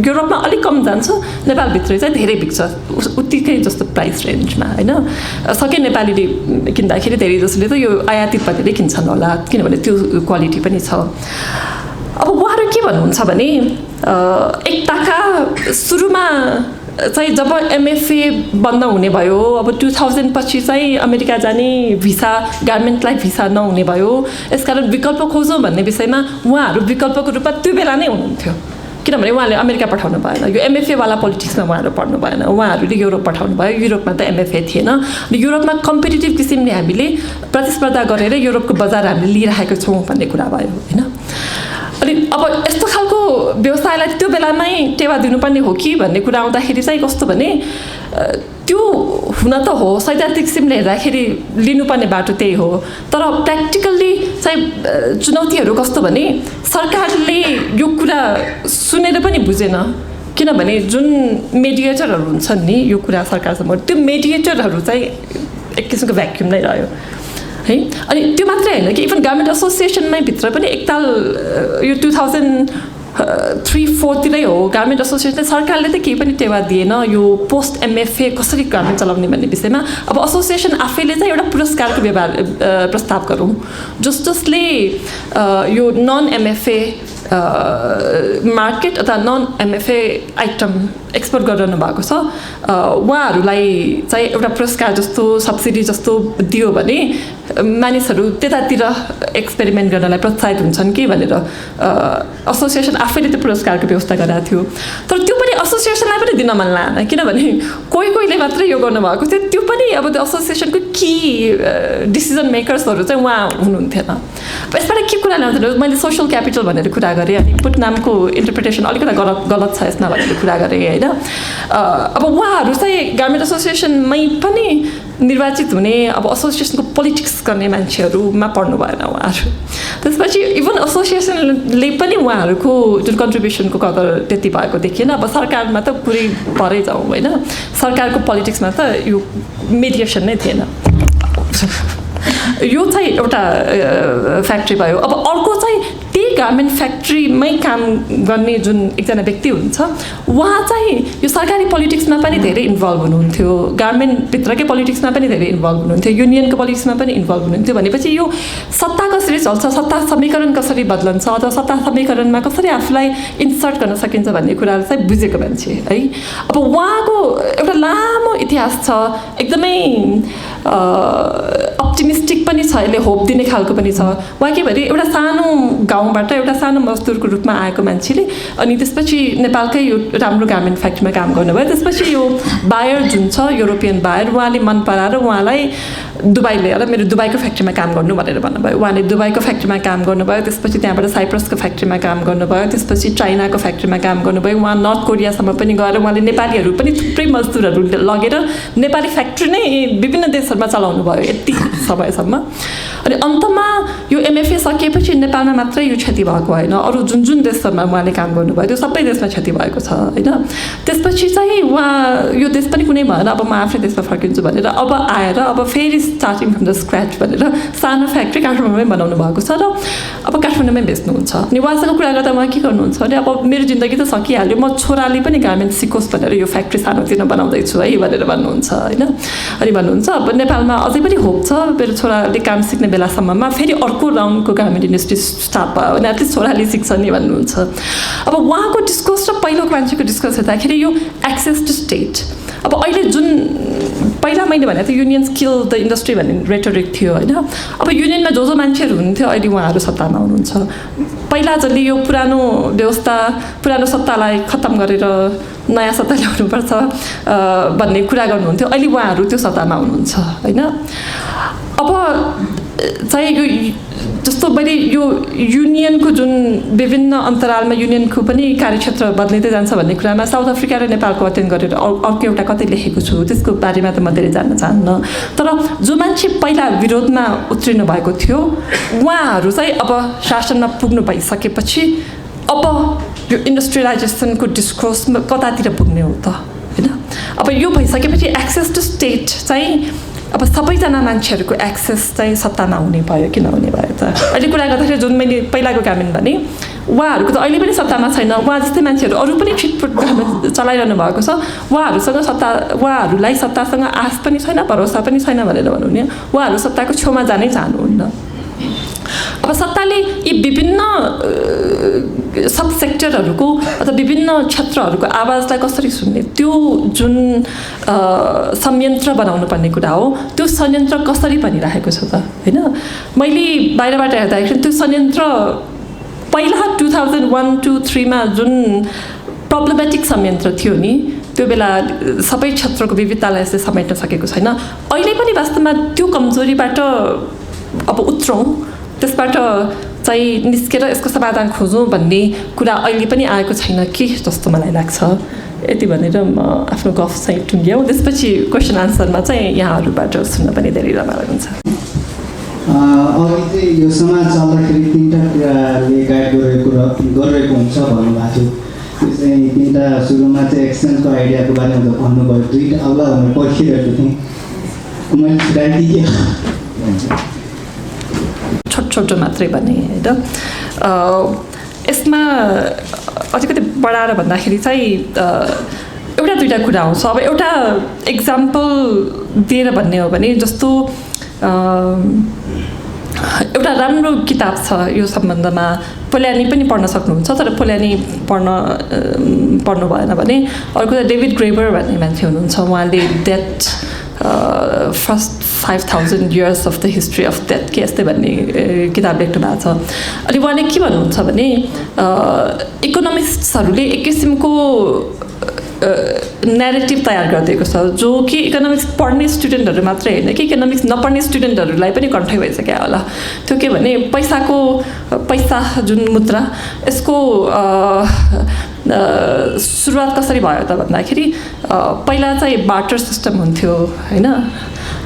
युरोपमा अलिक कम जान्छ नेपालभित्र चाहिँ धेरै बिक्छ उत्तिकै जस्तो प्राइस रेन्जमा होइन सके नेपालीले किन्दाखेरि धेरै जसले त यो आयातित भनेरै किन्छन् होला किनभने त्यो क्वालिटी पनि छ अब उहाँहरू के भन्नुहुन्छ भने एकताका सुरुमा चाहिँ जब एमएफए बन्द हुने भयो अब 2000 पछि चाहिँ अमेरिका जाने भिसा गार्मेन्टलाई भिसा नहुने भयो यसकारण विकल्प खोजौँ भन्ने विषयमा उहाँहरू विकल्पको रूपमा त्यो बेला नै हुनुहुन्थ्यो किनभने उहाँले अमेरिका पठाउनु भएन यो एमएफएवाला पोलिटिक्समा उहाँहरू पढ्नु भएन उहाँहरूले युरोप पठाउनु भयो युरोपमा त एमएफए थिएन युरोपमा कम्पिटिटिभ किसिमले हामीले प्रतिस्पर्धा गरेर युरोपको बजार हामीले लिइरहेको छौँ भन्ने कुरा भयो होइन अनि अब यस्तो खालको व्यवसायलाई त्यो बेलामै टेवा दिनुपर्ने हो कि भन्ने कुरा आउँदाखेरि चाहिँ कस्तो भने त्यो हुन त हो सैद्धान्तिक किसिमले हेर्दाखेरि लिनुपर्ने बाटो त्यही हो तर प्र्याक्टिकल्ली चाहिँ चुनौतीहरू कस्तो भने सरकारले यो कुरा सुनेर पनि बुझेन किनभने जुन मेडिएटरहरू हुन्छन् नि यो कुरा सरकारसम्म त्यो मेडिएटरहरू चाहिँ एक किसिमको भ्याक्युम नै रह्यो है अनि त्यो मात्रै होइन कि इभन गार्मेन्ट एसोसिएसनमै भित्र पनि एकताल यो 2003-04 तिरै हो गार्मेन्ट एसोसिएसनले सरकारले त केही पनि टेवा दिएन यो पोस्ट एमएफए कसरी गार्मेन्ट चलाउने भन्ने विषयमा अब एसोसिएसन आफैले चाहिँ एउटा पुरस्कारको प्रस्ताव गरौँ जसले यो नन एमएफए मार्केट अथवा नन एमएफए आइटम एक्सपोर्ट गरिरहनु भएको छ उहाँहरूलाई चाहिँ एउटा पुरस्कार जस्तो सब्सिडी जस्तो दियो भने मानिसहरू त्यतातिर एक्सपेरिमेन्ट गर्नलाई प्रोत्साहित हुन्छन् कि भनेर एसोसिएसन आफैले त्यो पुरस्कारको व्यवस्था गरेको थियो तर त्यो पनि एसोसिएसनलाई पनि दिन मन लागेन किनभने कोहीले मात्रै यो गर्नुभएको थियो त्यो पनि अब त्यो एसोसिएसनको की डिसिजन मेकर्सहरू चाहिँ उहाँ हुनुहुन्थेन यसबाट के कुरा ल्याउँदैन मैले सोसल क्यापिटल भनेर कुरा गरेँ अनि इनपुट नामको इन्टरप्रिटेसन अलिकति गलत छ यसमा भनेर कुरा गरेँ होइन अब उहाँहरू चाहिँ गार्मेन्ट एसोसिएसनमै पनि निर्वाचित हुने अब एसोसिएसनको पोलिटिक्स गर्ने मान्छेहरूमा पर्नु भएन उहाँहरू त्यसपछि इभन एसोसिएसनले पनि उहाँहरूको जुन कन्ट्रिब्युसनको कदर त्यति भएको देखिएन अब सरकारमा त पुरै परै जाउँ होइन सरकारको पोलिटिक्समा त यो मेडिएसन नै थिएन यो चाहिँ एउटा फ्याक्ट्री भयो अब अर्को चाहिँ त्यही गार्मेन्ट फ्याक्ट्रीमै काम गर्ने जुन एकजना व्यक्ति हुनुहुन्छ उहाँ चाहिँ यो सरकारी पोलिटिक्समा पनि धेरै इन्भल्भ हुनुहुन्थ्यो गार्मेन्टभित्रकै पोलिटिक्समा पनि धेरै इन्भल्भ हुनुहुन्थ्यो युनियनको पोलिटिक्समा पनि इन्भल्भ हुनुहुन्थ्यो भनेपछि यो सत्ता कसरी चल्छ सत्ता समीकरण कसरी बदलन्छ अथवा सत्ता समीकरणमा कसरी आफूलाई इन्सर्ट गर्न सकिन्छ भन्ने कुराहरू चाहिँ बुझेको मान्छे है अब उहाँको एउटा लामो इतिहास छ एकदमै अप्टिमिस्टिक पनि छ यसले होप दिने खालको पनि छ उहाँ के भने एउटा सानो गाउँबाट एउटा सानो मजदुरको रूपमा आएको मान्छेले अनि त्यसपछि नेपालकै यो राम्रो गार्मेन्ट फ्याक्ट्रीमा काम गर्नुभयो त्यसपछि यो बायर जुन छ युरोपियन बायर उहाँले मन पराएर उहाँलाई दुबई ल्याएर मेरो दुबईको फ्याक्ट्रीमा काम गर्नु भनेर भन्नुभयो उहाँले दुबईको फ्याक्ट्रीमा काम गर्नुभयो त्यसपछि त्यहाँबाट साइप्रसको फ्याक्ट्रीमा काम गर्नुभयो त्यसपछि चाइनाको फ्याक्ट्रीमा काम गर्नुभयो उहाँ नर्थ कोरियासम्म पनि गएर उहाँले नेपालीहरू पनि थुप्रै मजदुरहरू लगेर नेपाली फ्याक्ट्री नै विभिन्न देशहरूमा चलाउनु भयो यति समयसम्म अनि अन्तमा यो एमएफए सकिएपछि नेपालमा मात्रै यो क्षति भएको होइन अरू जुन जुन देशहरूमा उहाँले काम गर्नुभयो त्यो सबै देशमा क्षति भएको छ होइन त्यसपछि चाहिँ उहाँ यो देश पनि कुनै भएन अब म आफ्नै देशमा फर्किन्छु भनेर अब आएर अब फेरि स्टार्टिङ फ्रम द स्क्रच भनेर सानो फ्याक्ट्री काठमाडौँमै बनाउनु भएको छ र अब काठमाडौँमै बेच्नुहुन्छ अनि उहाँसँग कुरा गर्दा उहाँ के गर्नुहुन्छ भने अब मेरो जिन्दगी त सकिहाल्यो म छोराले पनि गार्मेन्ट सिकोस् भनेर यो फ्याक्ट्री सानोतिनो बनाउँदैछु है भनेर भन्नुहुन्छ होइन अनि भन्नुहुन्छ अब नेपालमा अझै पनि होप छ मेरो छोराले काम सिक्ने बेलासम्ममा फेरि अर्को राउन्डको गार्मेन्ट इन्डस्ट्री स्टार्ट भयो भने एटलिस्ट छोराले सिक्छ नि भन्नुहुन्छ अब उहाँको डिस्कोर्स र पहिलोको मान्छेको डिस्कोर्स हेर्दाखेरि यो एक्सेस टु स्टेट अब अहिले जुन पहिला मैले भने त युनियन्स किल द इन्डस्ट्री भन्ने रेटोरिक थियो होइन अब युनियनमा जो मान्छेहरू हुनुहुन्थ्यो अहिले उहाँहरू सत्तामा हुनुहुन्छ पहिला जसले यो पुरानो व्यवस्था पुरानो सत्तालाई खत्तम गरेर नयाँ सत्ता ल्याउनुपर्छ भन्ने कुरा गर्नुहुन्थ्यो अहिले उहाँहरू त्यो सत्तामा हुनुहुन्छ होइन अब चाहिँ यो जस्तो मैले यो युनियनको जुन विभिन्न अन्तरालमा युनियनको पनि कार्यक्षेत्र बदलिँदै जान्छ भन्ने कुरामा साउथ अफ्रिका र नेपालको अध्ययन गरेर अर्को एउटा कतै लेखेको छु त्यसको बारेमा त म धेरै जान्न चाहन्न तर जो मान्छे पहिला विरोधमा उत्रिनु भएको थियो उहाँहरू चाहिँ अब शासनमा पुग्नु भइसकेपछि अब यो इन्डस्ट्रियलाइजेसनको डिस्कोर्स कतातिर पुग्ने हो त होइन अब यो भइसकेपछि एक्सेस टु स्टेट चाहिँ अब सबैजना मान्छेहरूको एक्सेस चाहिँ सत्तामा हुने भयो कि नहुने भयो त अहिले कुरा गर्दाखेरि जुन मैले पहिलाको गार्मेन्ट भने उहाँहरूको त अहिले पनि सत्तामा छैन उहाँ जस्तै मान्छेहरू अरू पनि छिटपुट गार्मेन्ट चलाइरहनु भएको छ उहाँहरूलाई सत्तासँग आश पनि छैन भरोसा पनि छैन भनेर भनौँ नि उहाँहरू सत्ताको छेउमा जानै चाहनुहुन्न अब सत्ताले यी विभिन्न सब सेक्टरहरूको अथवा विभिन्न क्षेत्रहरूको आवाजलाई कसरी सुन्ने त्यो जुन संयन्त्र बनाउनु पर्ने कुरा हो त्यो संयन्त्र कसरी बनिरहेको छ त होइन मैले बाहिरबाट हेर्दाखेरि त्यो संयन्त्र पहिला 2001-2003मा जुन प्रब्लमेटिक संयन्त्र थियो नि त्यो बेला सबै क्षेत्रको विविधतालाई यसले समेट्न सकेको छैन अहिले पनि वास्तवमा त्यो कमजोरीबाट अब उत्रौँ त्यसबाट चाहिँ निस्केर यसको समाधान खोजौँ भन्ने कुरा अहिले पनि आएको छैन कि जस्तो मलाई लाग्छ यति भनेर म आफ्नो गफ चाहिँ टुङ्ग्याउँ त्यसपछि क्वेसन आन्सरमा चाहिँ यहाँहरूबाट सुन्न पनि धेरै रमाइलो हुन्छ अघि चाहिँ यो समाज चल्दाखेरि तिनवटा कुराले गाइड गरिरहेको हुन्छ भन्नुभएको थियो त्यो चाहिँ तिनवटा सुरुमा चाहिँ एक्सचेन्जको आइडियाको बारेमा भन्नुभयो दुईवटा अग्ला भनेर पर्खिरहेको थिएँ मैले छुट्याइदिएँ छोटो मात्रै भने होइन यसमा अलिकति बढाएर भन्दाखेरि चाहिँ एउटा दुईवटा कुरा आउँछ अब एउटा इक्जाम्पल दिएर भन्ने हो भने जस्तो एउटा राम्रो किताब छ यो सम्बन्धमा पोल्यानी पनि पढ्न सक्नुहुन्छ तर पोल्यानी पढ्नु भएन भने अर्को त डेभिड ग्रेबर भन्ने मान्छे हुनुहुन्छ उहाँले death first 5000 years of the history of death के यस्तै भन्ने किताब लेख्नु भएको छ अनि उहाँले के भन्नुहुन्छ भने इकोनोमिस्टहरूले एक किसिमको न्यारेटिभ तयार गरिदिएको छ जो कि इकोनोमिक्स पढ्ने स्टुडेन्टहरू मात्रै होइन कि इकोनोमिक्स नपढ्ने स्टुडेन्टहरूलाई पनि कन्ठै भइसक्यो होला त्यो के भने पैसा जुन मुद्रा यसको सुरुवात कसरी भयो त भन्दाखेरि पहिला चाहिँ बार्टर सिस्टम हुन्थ्यो होइन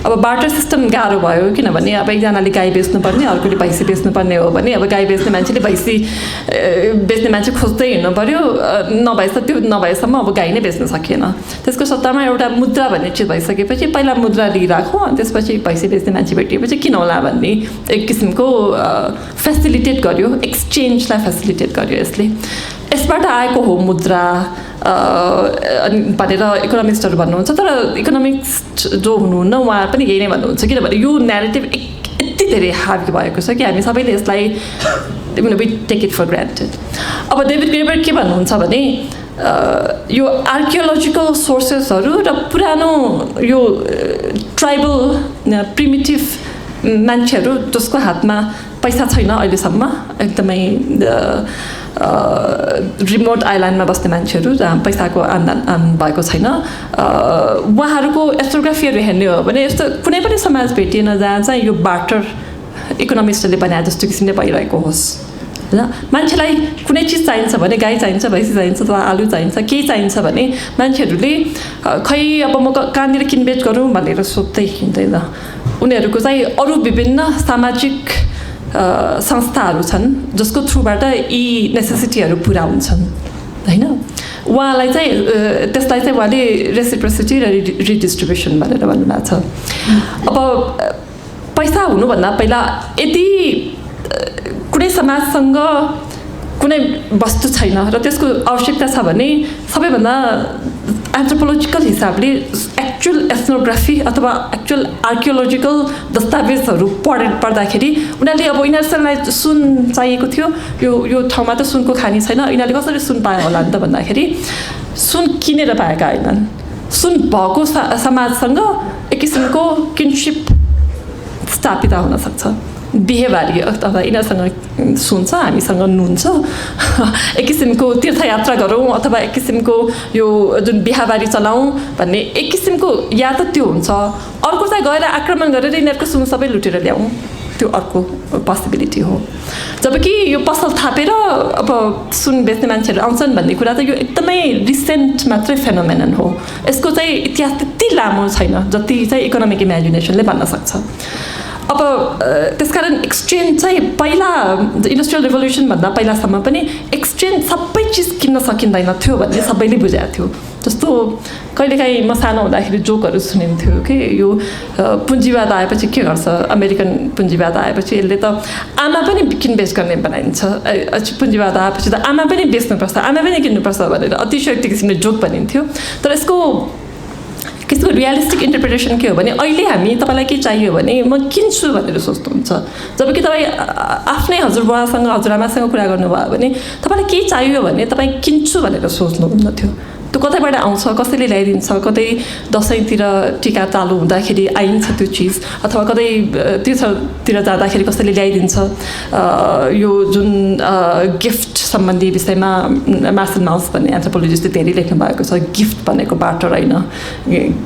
अब बार्टर सिस्टम गाह्रो भयो किनभने अब एकजनाले गाई बेच्नुपर्ने अर्कोले भैँसी बेच्नुपर्ने हो भने अब गाई बेच्ने मान्छेले भैँसी बेच्ने मान्छे खोज्दै हिँड्नु पऱ्यो त्यो नभएसम्म अब गाई नै बेच्न सकिएन त्यसको सट्टामा एउटा मुद्रा भन्ने चिज भइसकेपछि पहिला मुद्रा लिइराखौँ अनि त्यसपछि भैँसी बेच्ने मान्छे भेटिएपछि किन होला भन्ने एक किसिमको फेसिलिटेट गर्यो एक्सचेन्जलाई फेसिलिटेट गर्यो यसबाट आएको हो मुद्रा भनेर इकोनोमिस्टहरू भन्नुहुन्छ तर इकोनोमिक्स जो हुनुहुन्न उहाँ पनि यही नै भन्नुहुन्छ किनभने यो न्यारेटिभ यति धेरै हावी भएको छ कि हामी सबैले यसलाई we take it for granted अब डेभिड ग्रेबर के भन्नुहुन्छ भने यो आर्कियोलोजिकल सोर्सेसहरू र पुरानो यो ट्राइबल प्रिमिटिभ मान्छेहरू जसको हातमा पैसा छैन अहिलेसम्म एकदमै रिमोट आइल्यान्डमा बस्ने मान्छेहरू जहाँ पैसाको आमदान भएको छैन उहाँहरूको एथ्रोग्राफीहरू हेर्ने हो भने यस्तो कुनै पनि समाज भेटिएन जहाँ चाहिँ यो बार्टर इकोनोमिस्टहरूले भने जस्तो किसिमले भइरहेको होस् होइन मान्छेलाई कुनै चिज चाहिन्छ भने गाई चाहिन्छ भैँसी चाहिन्छ अथवा आलु चाहिन्छ केही चाहिन्छ भने मान्छेहरूले खै अब म कहाँनिर किनबेच गरौँ भनेर सोध्दै हिँड्दैन उनीहरूको चाहिँ अरू विभिन्न सामाजिक संस्थाहरू छन् जसको थ्रुबाट यी नेसेसिटीहरू पुरा हुन्छन् होइन उहाँलाई चाहिँ त्यसलाई चाहिँ उहाँले रेसिप्रोसिटी र रिडिस्ट्रिब्युसन भनेर भन्नुभएको छ अब पैसा हुनुभन्दा पहिला यदि कुनै समाजसँग कुनै वस्तु छैन र त्यसको आवश्यकता छ भने सबैभन्दा एन्थ्रोपोलोजिकल हिसाबले एक्चुअल एथ्नोग्राफी अथवा एक्चुअल आर्कियोलोजिकल दस्तावेजहरू पढ्दाखेरि उनीहरूले अब यिनीहरूसँग सुन चाहिएको थियो यो ठाउँमा त सुनको खानी छैन यिनीहरूले कसरी सुन पायो होला नि त भन्दाखेरि सुन किनेर पाएका होइनन् सुन भएको समाजसँग एक किसिमको किनसिप स्थापित हुनसक्छ बिहेबारी अथवा यिनीहरूसँग सुन छ हामीसँग नुन छ एक किसिमको तीर्थयात्रा गरौँ अथवा एक किसिमको यो जुन बिहाबारी चलाउँ भन्ने एक किसिमको या त त्यो हुन्छ अर्को चाहिँ गएर आक्रमण गरेर यिनीहरूको सुन सबै लुटेर ल्याउँ त्यो अर्को पोसिबिलिटी हो जबकि यो पसल थापेर अब सुन बेच्ने मान्छेहरू आउँछन् भन्ने कुरा त यो एकदमै रिसेन्ट मात्रै फेनोमेनन हो यसको चाहिँ इतिहास त्यति लामो छैन जति चाहिँ इकोनोमिक इमेजिनेसनले भन्न सक्छ अब त्यसकारण एक्सचेन्ज चाहिँ पहिला इन्डस्ट्रियल रिभोल्युसनभन्दा पहिलासम्म पनि एक्सचेन्ज सबै चिज किन्न सकिँदैन थियो भन्ने सबैले बुझाएको थियो जस्तो कहिलेकाहीँ म सानो हुँदाखेरि जोकहरू सुनिन्थ्यो कि यो पुँजीवाद आएपछि के गर्छ अमेरिकन पुँजीवाद आएपछि यसले त आमा पनि किनबेच गर्ने बनाइन्छ पुँजीवाद आएपछि त आमा पनि बेच्नुपर्छ आमा पनि किन्नुपर्छ भनेर अतिशयोक्ति किसिमले जोक भनिन्थ्यो तर यसको रियलिस्टिक इन्टरप्रिटेसन के हो भने अहिले हामी तपाईँलाई के चाहियो भने म किन्छु भनेर सोच्नुहुन्छ जबकि तपाईँ आफ्नै हजुरबुवासँग हजुरआमासँग कुरा गर्नुभयो भने तपाईँलाई के चाहियो भने तपाईँ किन्छु भनेर सोच्नुहुन्न थियो त्यो कतैबाट आउँछ कसैले ल्याइदिन्छ कतै दसैँतिर टिका चालु हुँदाखेरि आइन्छ त्यो चिज अथवा कतै तीर्थतिर जाँदाखेरि कसैले ल्याइदिन्छ यो जुन गिफ्ट सम्बन्धी विषयमा मार्सल माउस भन्ने एन्थ्रोपोलोजिस्टले धेरै लेख्नु भएको छ गिफ्ट भनेको बार्टर होइन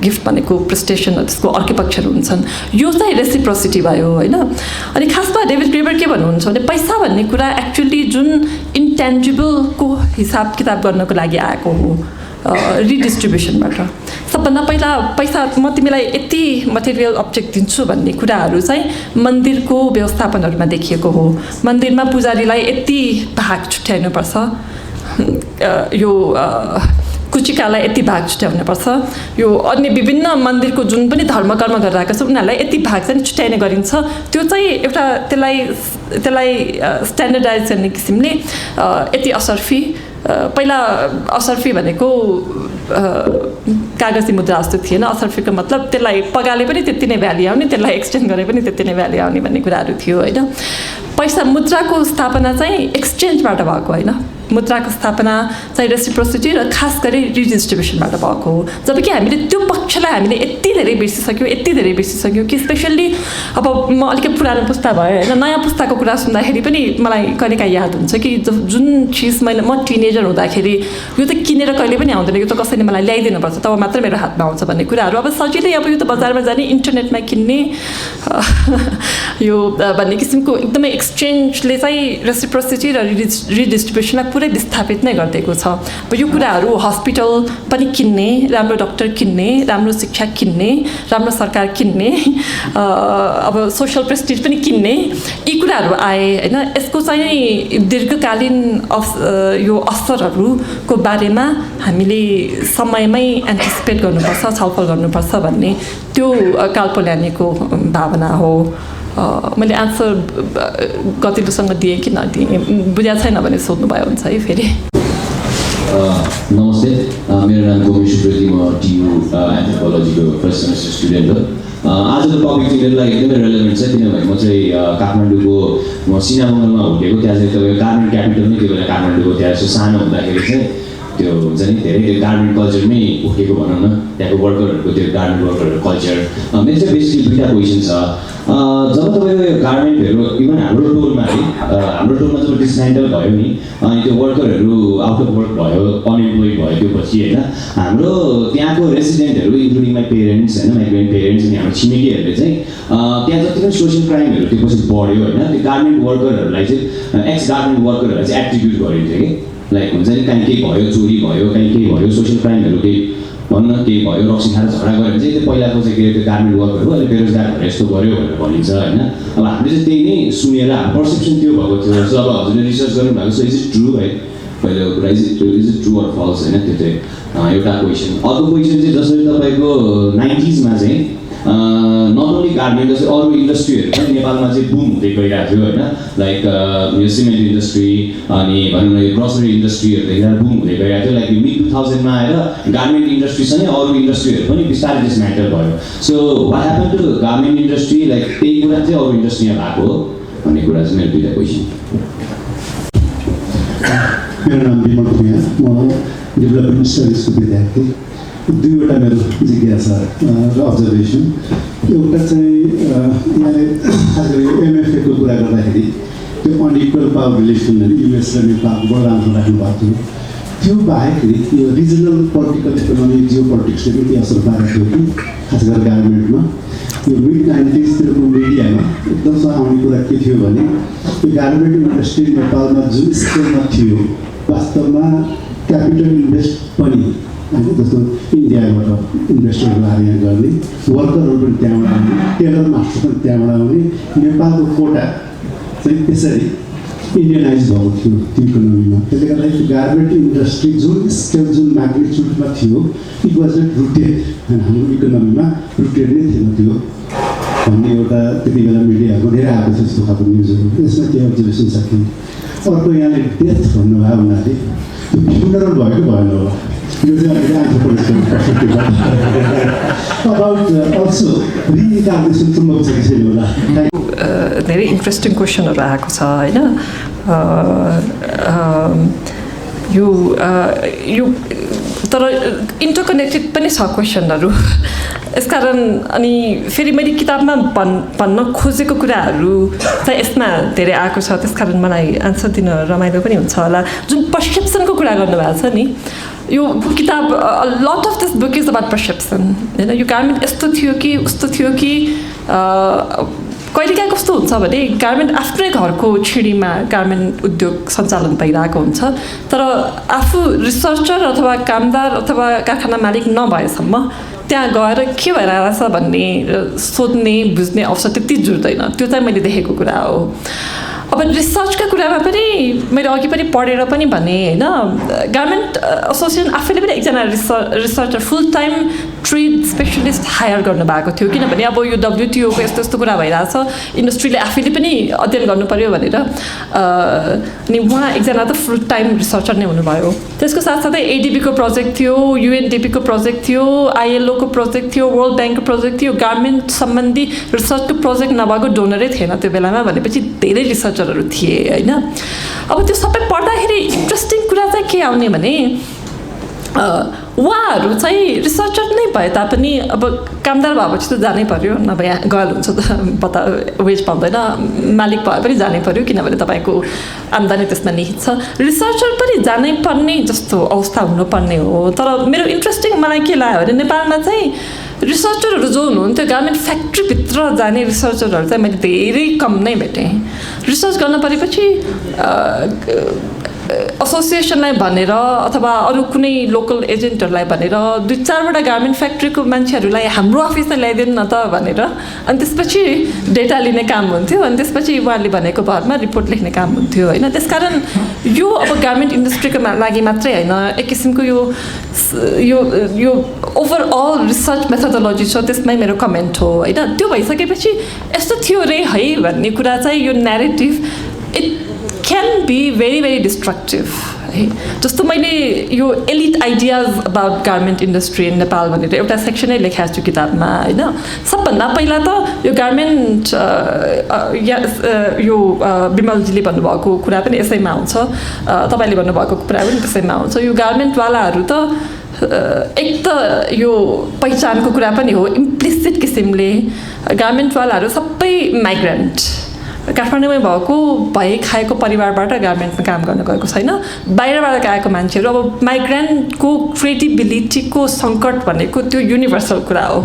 गिफ्ट भनेको प्रेस्टेसन त्यसको अर्कै पक्षहरू हुन्छन् यो चाहिँ रेसिप्रोसिटी भयो होइन अनि खासमा डेभिड ग्रेबर के भन्नुहुन्छ भने पैसा भन्ने कुरा एक्चुअली जुन इन्टेन्जिबलको हिसाब किताब गर्नको लागि आएको हो रिडिस्ट्रिब्युसनबाट सबभन्दा पहिला पैसा म तिमीलाई यति मटेरियल अब्जेक्ट दिन्छु भन्ने कुराहरू चाहिँ मन्दिरको व्यवस्थापनहरूमा देखिएको हो मन्दिरमा पुजारीलाई यति भाग छुट्याउनुपर्छ यो कुचिकालाई यति भाग छुट्याउनुपर्छ यो अन्य विभिन्न मन्दिरको जुन पनि धर्मकर्म गरिरहेको छ उनीहरूलाई यति भाग चाहिँ छुट्याइने गरिन्छ त्यो चाहिँ एउटा त्यसलाई स्ट्यान्डर्डाइज गर्ने किसिमले यति असर्फी पहिला असर्फी भनेको कागजी मुद्रा जस्तो थिएन असर्फीको मतलब त्यसलाई पगाले पनि त्यति नै भ्याल्यु आउने त्यसलाई एक्सचेन्ज गरे पनि त्यति नै भ्याल्यु आउने भन्ने कुराहरू थियो होइन पैसा मुद्राको स्थापना चाहिँ एक्सचेन्जबाट भएको होइन मुद्राको स्थापना चाहिँ रेसिप्रोसिटी र खास गरी रिडिस्ट्रिब्युसनबाट भएको हो जबकि हामीले त्यो पक्षलाई हामीले यति धेरै बिर्सिसक्यौँ कि स्पेसल्ली अब म अलिकति पुरानो पुस्ता भयो होइन नयाँ पुस्ताको कुरा सुन्दाखेरि पनि मलाई कहिलेकाहीँ याद हुन्छ कि जुन चिज म टिनेजर हुँदाखेरि यो त किनेर कहिले पनि आउँदैन यो त कसैले मलाई ल्याइदिनुपर्छ तब मात्र मेरो हातमा आउँछ भन्ने कुराहरू अब सजिलै अब यो त बजारमा जाने इन्टरनेटमा किन्ने यो भन्ने किसिमको एकदमै एक्सचेन्जले चाहिँ रेसिप्रोसिटी र रिडिस्ट्रिब्युसनलाई पुरै विस्थापित नै गरिदिएको छ अब यो कुराहरू हस्पिटल पनि किन्ने राम्रो डाक्टर किन्ने राम्रो शिक्षा किन्ने राम्रो सरकार किन्ने अब सोसल प्रेस्टिज पनि किन्ने यी कुराहरू आए होइन यसको चाहिँ दीर्घकालीन यो असरहरूको बारेमा हामीले समयमै एन्टिसिपेट गर्नुपर्छ छलफल गर्नुपर्छ भन्ने त्यो काल्पल्यानीको भावना हो मैले आन्सर गतिलोसँग दिएँ कि नदिएँ बुझा छैन भने सोध्नुभयो हुन्छ है फेरि नमस्ते मेरो नाम गोमी सुब्रती म टियु एन्थ्रोपोलोजीको फर्स्ट सेमेस्टर स्टुडेन्ट हो आजको टपिक चाहिँ मेरो लागि एकदमै रेलेभेन्ट छ किनभने म चाहिँ काठमाडौँको म सिनामङ्गलमा हुर्केको त्यहाँ चाहिँ तपाईँको गार्मेन्ट क्यापिटल नै त्यो बेला काठमाडौँको त्यहाँ यसो सानो हुँदाखेरि चाहिँ त्यो हुन्छ नि धेरै त्यो गार्मेन्ट कल्चरमै उठेको भनौँ न त्यहाँको वर्करहरूको त्यो गार्मेन्ट वर्करहरूको कल्चर मेरो चाहिँ बेसिकली दुईवटा क्वेसन छ जब तपाईँको यो गार्मेन्टहरू इभन हाम्रो टोलमा है हाम्रो टोलमा जब डिसमेन्टल भयो नि अनि त्यो वर्करहरू आउट अफ वर्क भयो अनइम्प्लोइड भयो त्यो पछि होइन हाम्रो त्यहाँको रेसिडेन्टहरू इन्क्लुडिङ माई पेरेन्ट्स होइन माई ग्रान्ड पेरेन्ट्स अनि हाम्रो छिमेकीहरूले चाहिँ त्यहाँ जति पनि सोसियल क्राइमहरू त्यो पछि बढ्यो होइन त्यो गार्मेन्ट वर्करहरूलाई चाहिँ एक्स गार्मेन्ट वर्करहरूलाई चाहिँ एट्रिब्युट गरिन्छ कि लाइक हुन्छ नि कहीँ केही भयो चोरी भयो कहीँ केही भयो सोसियल क्राइमहरू केही भन्न केही भयो रक्सी खाएर झगडा गऱ्यो भने चाहिँ त्यो पहिलाको चाहिँ त्यो गार्मेन्ट वर्करहरू अहिले बेरोजगार भएर यस्तो गऱ्यो भनेर भनिन्छ होइन अब हामीले चाहिँ त्यही नै सुनेर हाम्रो पर्सेप्सन त्यो भएको थियो सो अब हजुरले रिसर्च गर्नुभएको सो इज इट ट्रु है पहिलाको कुरा is it true or false होइन त्यो चाहिँ एउटा क्वेसन अर्को क्वेसन चाहिँ जसरी तपाईँको 90s मा चाहिँ नट ओन्ली गार्मेन्ट जस्तै अरू इन्डस्ट्रीहरू पनि नेपालमा चाहिँ बुम हुँदै गइरहेको थियो होइन लाइक यो सिमेन्ट इन्डस्ट्री अनि भनौँ न यो ग्रोसरी इन्डस्ट्रीहरू बुम हुँदै गइरहेको थियो लाइक मिड 2000 मा आएर गार्मेन्ट इन्डस्ट्रीसँगै अरू इन्डस्ट्रीहरू पनि बिस्तारै डिसमेन्टल भयो so what happen to garment industry like त्यही कुरा चाहिँ अरू इन्डस्ट्रीमा भएको हो भन्ने कुरा चाहिँ मेरो दुईवटा क्वेसन मेरो नाम विमल भुइयाँ म डेभलपमेन्ट स्टडिजको विद्यार्थी दुईवटा मेरो जिज्ञासा र अब्जर्भेसन एउटा चाहिँ यहाँले खास गरी एमएफएको कुरा गर्दाखेरि त्यो अनइक्वल पावर रिलेसनहरू युएस र नेपालको बडो राम्रो राख्नु भएको थियो त्यो बाहेक यो रिजनल पोलिटिकल इकोनोमिक जियो पोलिटिक्सले पनि असर पारेको थियो कि खास गरेर गार्मेन्टमा यो मिड 90sतिरको मिडियामा एकदम आउने कुरा के थियो भने यो गार्मेन्ट इन्डस्ट्री नेपालमा जुन स्केलमा थियो वास्तवमा क्यापिटल इन्भेस्ट पनि होइन जस्तो इन्डियाबाट इन्भेस्टरहरू आएर यहाँ गर्ने वर्करहरू पनि त्यहाँबाट आउने टेलर मास्टर पनि त्यहाँबाट आउने नेपालको कोटा चाहिँ त्यसरी इन्डियनाइज भएको थियो त्यो इकोनोमीमा त्यसले गर्दाखेरि गार्मेन्ट इन्डस्ट्री जुन स्केल जुन म्याग्निच्युडमा थियो इट वाज नट रुटेड हाम्रो इकोनोमीमा रुटेड नै थिएन त्यो भन्ने एउटा त्यति बेला मिडियाको धेरै आएको छ यस्तो खालको न्युजहरू यसमा के अब्जर्भेसन छ कि अर्को यहाँले डेथ भन्नुभयो हुनाले त्यो फ्युनरल भयो कि भएन होला यो चाहिँ अलिकति एन्थ्रोपोलोजिकल अबाउट अल्सो रिइन्कार्नेसन सम्भव छ कि छैन होला धेरै इन्ट्रेस्टिङ क्वेसनहरू आएको छ होइन यो तर इन्टरकनेक्टेड पनि छ क्वेसनहरू यसकारण अनि फेरि मैले किताबमा भन्न खोजेको कुराहरू चाहिँ यसमा धेरै आएको छ त्यसकारण मलाई आन्सर दिन रमाइलो पनि हुन्छ होला जुन पर्सेप्सनको कुरा गर्नुभएको छ नि यो किताब lot of this book is about perception होइन यो गार्मेन्ट यस्तो थियो कि उस्तो थियो कि कहिलेकाहीँ कस्तो हुन्छ भने गार्मेन्ट आफ्नै घरको छिडीमा गार्मेन्ट उद्योग सञ्चालन भइरहेको हुन्छ तर आफू रिसर्चर अथवा कामदार अथवा कारखाना मालिक नभएसम्म त्यहाँ गएर के भइरहेछ भन्ने सोध्ने बुझ्ने अवसर त्यति जुट्दैन त्यो चाहिँ मैले देखेको कुरा हो अब रिसर्चका कुरामा पनि मैले अघि पनि पढेर पनि भने होइन गार्मेन्ट एसोसिएसन आफैले पनि एकजना रिसर्चर फुल टाइम ट्रेड स्पेसलिस्ट हायर गर्नुभएको थियो किनभने अब यो WTOको यस्तो यस्तो कुरा भइरहेछ इन्डस्ट्रीले आफैले पनि अध्ययन गर्नु पर्यो भनेर अनि उहाँ एकजना त फुल टाइम रिसर्चर नै हुनुभयो त्यसको साथसाथै ADBको प्रोजेक्ट थियो UNDPको प्रोजेक्ट थियो ILOको प्रोजेक्ट थियो वर्ल्ड ब्याङ्कको प्रोजेक्ट थियो गार्मेन्ट सम्बन्धी रिसर्चको प्रोजेक्ट नभएको डोनरै थिएन त्यो बेलामा भनेपछि धेरै रिसर्चरहरू थिए होइन अब त्यो सबै पढ्दाखेरि इन्ट्रेस्टिङ कुरा चाहिँ के आउने भने उहाँहरू चाहिँ रिसर्चर नै भए तापनि अब कामदार भएपछि त जानै पर्यो नभए गल हुन्छ त पत्ता वेज पाउँदैन मालिक भए पनि जानै पर्यो किनभने तपाईँको आम्दानी त्यसमा निहित छ रिसर्चर पनि जानै पर्ने जस्तो अवस्था हुनुपर्ने हो तर मेरो इन्ट्रेस्टिङ मलाई के लाग्यो भने नेपालमा चाहिँ रिसर्चरहरू जो हुनुहुन्थ्यो गार्मेन्ट फ्याक्ट्रीभित्र जाने रिसर्चरहरू चाहिँ मैले धेरै कम नै भेटेँ रिसर्च गर्न परेपछि एसोसिएसनलाई भनेर अथवा अरू कुनै लोकल एजेन्टहरूलाई भनेर 2-4वटा गार्मेन्ट फ्याक्ट्रीको मान्छेहरूलाई हाम्रो अफिसमा ल्याइदिनु न त भनेर अनि त्यसपछि डेटा लिने काम हुन्थ्यो अनि त्यसपछि उहाँले भनेको भरमा रिपोर्ट लेख्ने काम हुन्थ्यो होइन त्यसकारण यो अब गार्मेन्ट इन्डस्ट्रीको लागि मात्रै होइन एक किसिमको यो ओभरअल रिसर्च मेथोडोलोजी छ त्यसमै मेरो कमेन्ट हो होइन त्यो भइसकेपछि यस्तो थियो रे है भन्ने कुरा चाहिँ यो narrative it can be very very destructive जस्तो मैले यो elite ideas about garment industry in Nepal भनेर एउटा सेक्सनै लेखेको छु किताबमा होइन सबभन्दा पहिला त यो गार्मेन्ट यो विमलजीले भन्नुभएको कुरा पनि यसैमा आउँछ तपाईँले भन्नुभएको कुरा पनि त्यसैमा आउँछ यो गार्मेन्टवालाहरू त एक त यो पहिचानको कुरा पनि हो इम्प्लिसिट किसिमले गार्मेन्टवालाहरू सबै माइग्रेन्ट काठमाडौँमै भएको भए खाएको परिवारबाट गार्मेन्टमा काम गर्न गएको छैन बाहिरबाट आएको मान्छेहरू अब माइग्रेन्टको क्रेडिबिलिटीको सङ्कट भनेको त्यो युनिभर्सल कुरा हो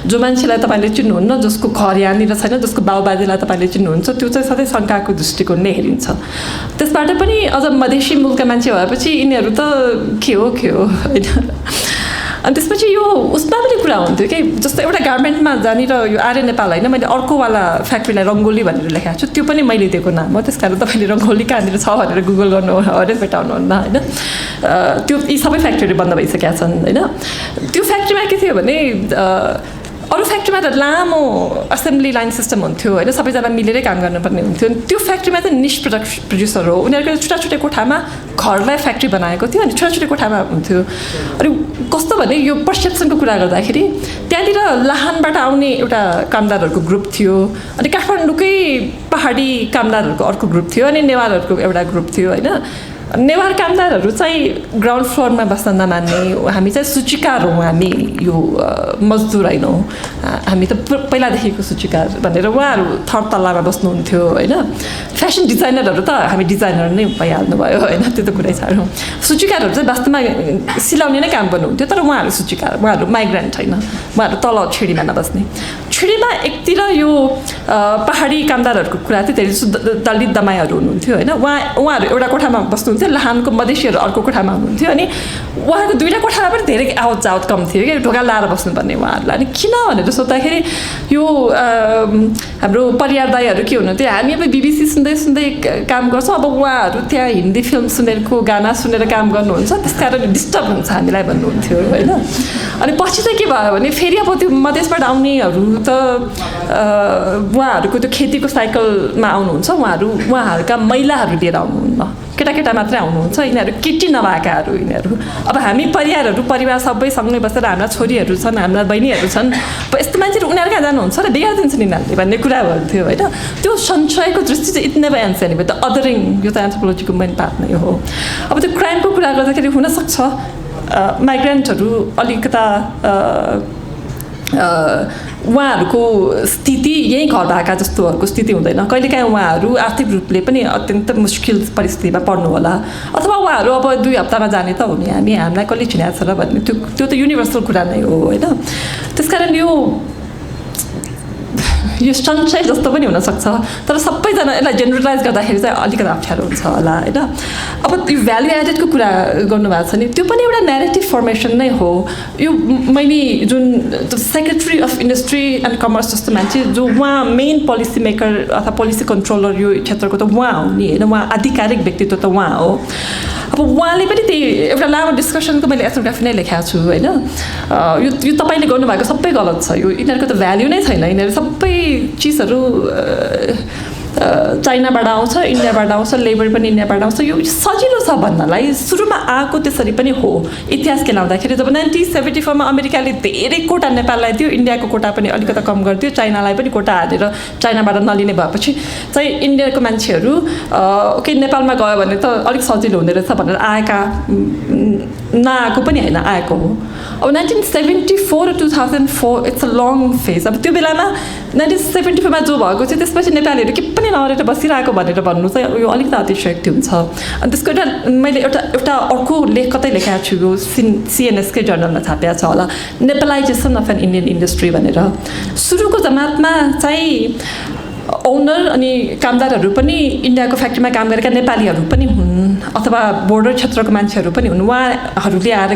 जो मान्छेलाई तपाईँले चिन्नुहुन्न जसको घर यहाँनिर छैन जसको बाबुबाजेलाई तपाईँले चिन्नुहुन्छ त्यो चाहिँ सधैँ शङ्काको दृष्टिकोणले हेरिन्छ त्यसबाट पनि अझ मधेसी मुलका मान्छे भएपछि यिनीहरू त के हो होइन अनि त्यसपछि यो उसमा पनि कुरा हुन्थ्यो कि जस्तो एउटा गार्मेन्टमा जहाँनिर यो आर्य नेपाल होइन मैले अर्कोवाला फ्याक्ट्रीलाई रङ्गोली भनेर लेखाएको छु त्यो पनि मैले दिएको नाम हो त्यस कारण तपाईँले रङ्गोली कहाँनिर छ भनेर गुगल गर्नु अरे भेटाउनुहुन्न होइन त्यो यी सबै फ्याक्ट्रीहरू बन्द भइसकेका छन् होइन त्यो फ्याक्ट्रीमा के थियो भने अरू फ्याक्ट्रीमा त लामो असेम्ब्ली लाइन सिस्टम हुन्थ्यो होइन सबैजना मिलेरै काम गर्नुपर्ने हुन्थ्यो त्यो फ्याक्ट्रीमा चाहिँ निश प्रड्युसर हो उनीहरूको छुट्टा कोठामा घरलाई फ्याक्ट्री बनाएको थियो अनि छुट्टा कोठामा हुन्थ्यो अनि कस्तो भने यो पर्सेप्सनको कुरा गर्दाखेरि त्यहाँनिर लाहानबाट आउने एउटा कामदारहरूको ग्रुप थियो अनि काठमाडौँकै पहाडी कामदारहरूको अर्को ग्रुप थियो अनि नेवारहरूको एउटा ग्रुप थियो होइन नेवार कामदारहरू चाहिँ ग्राउन्ड फ्लोरमा बस्न नमान्ने हामी चाहिँ सूचीकार हौँ हामी यो मजदुर होइनौँ हामी त पहिलादेखिको सूचीकार भनेर उहाँहरू थर्ड तल्लामा बस्नुहुन्थ्यो होइन फेसन डिजाइनरहरू त हामी डिजाइनर नै भइहाल्नु भयो होइन त्यो त कुरै छाडौँ सूचीकारहरू चाहिँ वास्तवमा सिलाउने नै काम गर्नुहुन्थ्यो तर उहाँहरू सूचीकार उहाँहरू माइग्रेन्ट होइन उहाँहरू तल छिडीमा नबस्ने छिडीमा एकतिर यो पहाडी कामदारहरूको कुरा थियो धेरै दलित दमाईहरू हुनुहुन्थ्यो होइन उहाँहरू एउटा कोठामा बस्नुहुन्थ्यो लाहानको मधेसीहरू अर्को कोठामा हुनुहुन्थ्यो अनि उहाँहरूको 2टा कोठामा पनि धेरै आवत जावत कम थियो कि ढोका लाएर बस्नुपर्ने उहाँहरूलाई अनि किन भनेर सोद्धाखेरि यो हाम्रो परिवार दाईहरू के हुनुहुन्थ्यो हामी अब BBC सुन्दै सुन्दै काम गर्छौँ अब उहाँहरू त्यहाँ हिन्दी फिल्म सुनेरको गाना सुनेर काम गर्नुहुन्छ त्यस कारण डिस्टर्ब हुन्छ हामीलाई भन्नुहुन्थ्यो होइन अनि पछि चाहिँ के भयो भने फेरि अब त्यो मधेसबाट आउनेहरू त उहाँहरूको त्यो खेतीको साइकलमा आउनुहुन्छ उहाँहरूका महिलाहरू लिएर आउनुहुन्न केटाकेटा मात्रै आउनुहुन्छ यिनीहरू केटी नभएकाहरू यिनीहरू अब हामी परिवार सबै सँगै बसेर हाम्रा छोरीहरू छन् हाम्रा बहिनीहरू छन् अब यस्तो मान्छेहरू उनीहरू कहाँ जानुहुन्छ र बिगारिदिन्छन् यिनीहरूले भन्ने कुरा भन्थ्यो होइन त्यो सञ्चयको दृष्टि चाहिँ it never end any the othering यो त एन्थ्रोपोलोजीको मेन पार्ट नै हो अब त्यो क्राइमको कुरा गर्दाखेरि हुनसक्छ माइग्रेन्टहरू अलिकता उहाँहरूको स्थिति यही घर भएका जस्तोहरूको स्थिति हुँदैन कहिलेकाहीँ उहाँहरू आर्थिक रूपले पनि अत्यन्त मुस्किल परिस्थितिमा पर्नु होला अथवा उहाँहरू अब 2 हप्तामा जाने त हो नि हामीलाई कसले चिनाएको छ र भन्ने त्यो त युनिभर्सल कुरा नै हो होइन त्यसकारण यो यो सन्चै जस्तो पनि हुनसक्छ तर सबैजना यसलाई जेनरलाइज गर्दाखेरि चाहिँ अलिकति अप्ठ्यारो हुन्छ होला होइन अब यो भ्याल्यु एडेडको कुरा गर्नुभएको छ नि त्यो पनि एउटा न्यारेटिभ फर्मेसन नै हो यो मैले जुन secretary of industry and commerce जस्तो मान्छे जो उहाँ मेन पोलिसी मेकर अथवा पोलिसी कन्ट्रोलर यो क्षेत्रको त उहाँ हो नि होइन उहाँ आधिकारिक व्यक्तित्व त उहाँ हो अब उहाँले पनि त्यही एउटा लामो डिस्कसनको मैले एथनोग्राफी नै लेखाएको छु होइन यो तपाईँले गर्नुभएको सबै गलत छ यो यिनीहरूको त भ्याल्यु नै छैन यिनीहरू सबै चिजहरू चाइनाबाट आउँछ इन्डियाबाट आउँछ लेबर पनि इन्डियाबाट आउँछ यो सजिलो छ भन्नलाई सुरुमा आएको त्यसरी पनि हो इतिहास केलाउँदाखेरि जब 1974 मा अमेरिकाले धेरै कोटा नेपाललाई दियो इन्डियाको कोटा पनि अलिकति कम गरिदियो चाइनालाई पनि कोटा हालेर चाइनाबाट नलिने भएपछि चाहिँ इन्डियाको मान्छेहरू ओके नेपालमा गयो भने त अलिक सजिलो हुँदो रहेछ भनेर आएका नआएको पनि होइन आएको हो अब 1974 2004 इट्स अ लङ फेज अब त्यो बेलामा 1974 मा जो भएको थियो त्यसपछि नेपालीहरू के पनि नगरेर बसिरहेको भनेर भन्नु चाहिँ यो अलिकति अतिशयोक्ति हुन्छ अनि त्यसको एउटा मैले एउटा अर्को लेख कतै लेखाएको छु यो सिएनएसकै जर्नलमा छापेको छ होला नेपालाइजेसन अफ एन इन्डियन इन्डस्ट्री भनेर सुरुको जमातमा चाहिँ ओनर अनि कामदारहरू पनि इन्डियाको फ्याक्ट्रीमा काम गरेका नेपालीहरू पनि हुन् अथवा बोर्डर क्षेत्रको मान्छेहरू पनि हुन् उहाँहरूले आएर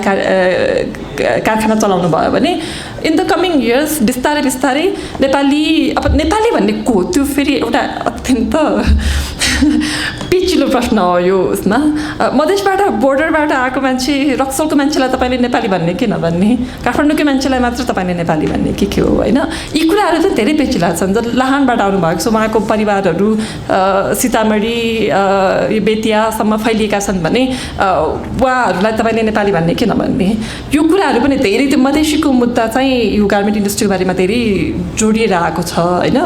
कारखाना चलाउनु भयो भने इन द कमिङ इयर्स बिस्तारै बिस्तारै नेपाली भन्ने को त्यो फेरि एउटा अत्यन्त पिचिलो प्रश्न हो यो उसमा मधेसबाट बोर्डरबाट आएको मान्छे रक्सलको मान्छेलाई तपाईँले नेपाली भन्ने कि नभन्ने काठमाडौँकै मान्छेलाई मात्र तपाईँले नेपाली भन्ने के हो होइन यी कुराहरू चाहिँ धेरै पेचिला छन् जब लाहानबाट आउनुभएको छ उहाँको परिवारहरू सीतामढी बेतियासम्म फैलिएका छन् भने उहाँहरूलाई तपाईँले नेपाली भन्ने कि नभन्ने यो कुराहरू पनि धेरै त्यो मधेसीको मुद्दा चाहिँ यो गार्मेन्ट इन्डस्ट्रीको बारेमा धेरै जोडिएर आएको छ होइन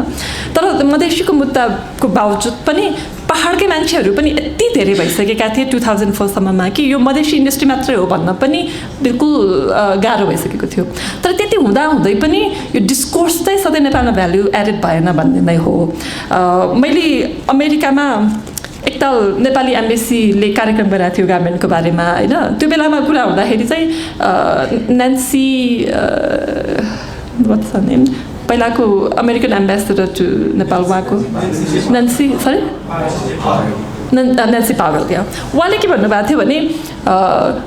तर मधेसीको मुद्दाको बावजुद पनि पहाडकै मान्छेहरू पनि यति धेरै भइसकेका थिए 2004 सम्ममा कि यो मधेसी इन्डस्ट्री मात्रै हो भन्न पनि बिल्कुल गाह्रो भइसकेको थियो तर त्यति हुँदै पनि यो डिस्कोर्स चाहिँ सधैँ नेपालमा भ्याल्यु एडेड भएन भन्ने नै हो मैले अमेरिकामा एकताल नेपाली एम्बेसीले कार्यक्रम गरेको थियो गार्मेन्टको बारेमा होइन त्यो बेलामा कुरा हुँदाखेरि चाहिँ नेन्सी व्हाट्स हर नेम पहिलाको अमेरिकन एम्बेसेडर टु नेपाल उहाँको नेन्सी पावल क्या उहाँले के भन्नुभएको थियो भने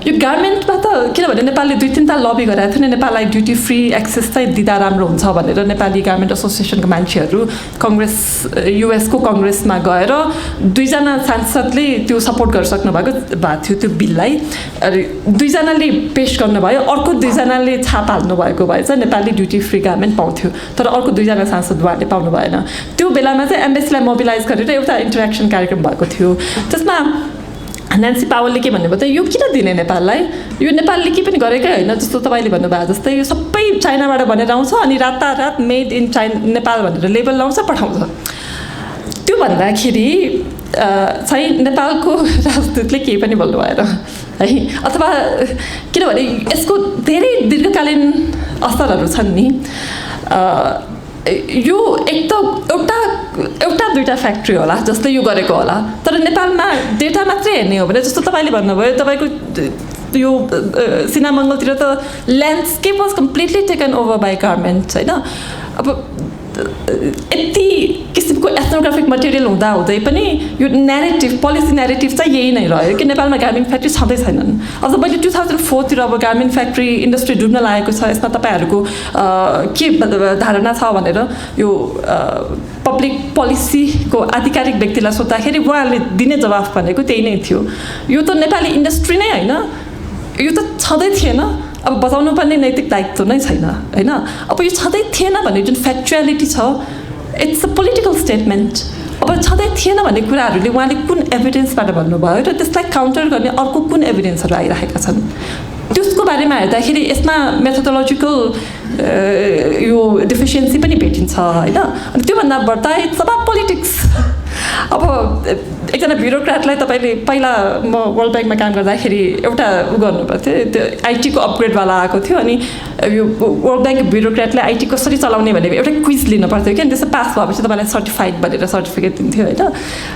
यो गार्मेन्टमा त किनभने नेपालले 2-3 ताल लबी गराएको थियो नि नेपाललाई ड्युटी फ्री एक्सेस चाहिँ दिँदा राम्रो हुन्छ भनेर नेपाली गार्मेन्ट एसोसिएसनको मान्छेहरू कङ्ग्रेस युएसको कङ्ग्रेसमा गएर 2जना सांसदले त्यो सपोर्ट गरिसक्नु भएको थियो त्यो बिललाई 2जनाले पेश गर्नुभयो अर्को 2जनाले छाप हाल्नु भएको भए चाहिँ नेपाली ड्युटी फ्री गार्मेन्ट पाउँथ्यो तर अर्को 2जना सांसद उहाँले पाउनु भएन त्यो बेलामा चाहिँ एम्बेसीलाई मोबिलाइज गरेर एउटा इन्टरेक्सन कार्यक्रम भएको थियो त्यसमा नेन्सी पावलले के भन्नुभयो त यो किन दिने नेपाललाई यो नेपालले के पनि गरेकै होइन जस्तो तपाईँले भन्नुभयो जस्तै यो सबै चाइनाबाट भनेर आउँछ अनि रातारात मेड इन नेपाल भनेर लेबल लाउँछ पठाउँछ त्यो भन्दाखेरि चाहिँ नेपालको राजदूतले केही पनि बोल्नु भएन है अथवा किनभने यसको धेरै दीर्घकालीन असरहरू छन् नि यो एक त एउटा 2टा फ्याक्ट्री होला जसले यो गरेको होला तर नेपालमा डेटा मात्रै हेर्ने हो भने जस्तो तपाईँले भन्नुभयो तपाईँको यो सिनामङ्गलतिर त landscape was completely taken over by garments होइन अब यति किसिमको एथनोग्राफिक मटेरियल हुँदै पनि यो न्यारेटिभ पोलिसी न्यारेटिभ चाहिँ यही नै रह्यो कि नेपालमा गार्मेन्ट फ्याक्ट्री छँदै छैनन् अझ मैले 2004 तिर अब गार्मेन्ट फ्याक्ट्री इन्डस्ट्री डुब्न लागेको छ यसमा तपाईँहरूको के धारणा छ भनेर यो पब्लिक पोलिसीको आधिकारिक व्यक्तिलाई सोद्धाखेरि उहाँले दिने जवाफ भनेको त्यही नै थियो यो त नेपाली इन्डस्ट्री नै होइन यो त छँदै थिएन अब बचाउनु पर्ने नैतिक दायित्व नै छैन होइन अब यो छँदै थिएन भन्ने जुन फ्याक्चुअलिटी छ इट्स अ पोलिटिकल स्टेटमेन्ट अब छँदै थिएन भन्ने कुराहरूले उहाँले कुन एभिडेन्सबाट भन्नुभयो र त्यसलाई काउन्टर गर्ने अर्को कुन एभिडेन्सहरू आइरहेका छन् त्यसको बारेमा हेर्दाखेरि यसमा मेथोडोलोजिकल यो डिफिसियन्सी पनि भेटिन्छ होइन अनि त्योभन्दा बढ्दा इट्स अबाउट पोलिटिक्स अब एकजना ब्युरोक्राटलाई तपाईँले पहिला म वर्ल्ड ब्याङ्कमा काम गर्दाखेरि एउटा गर्नु पर्थ्यो त्यो आइटीको अपग्रेडवाला आएको थियो अनि यो वर्ल्ड ब्याङ्क ब्युरोक्राटले आइटी कसरी चलाउने भनेर एउटा क्विज लिनु पर्थ्यो कि अनि त्यसो पास भएपछि तपाईँलाई सर्टिफाइड भनेर सर्टिफिकेट दिन्थ्यो होइन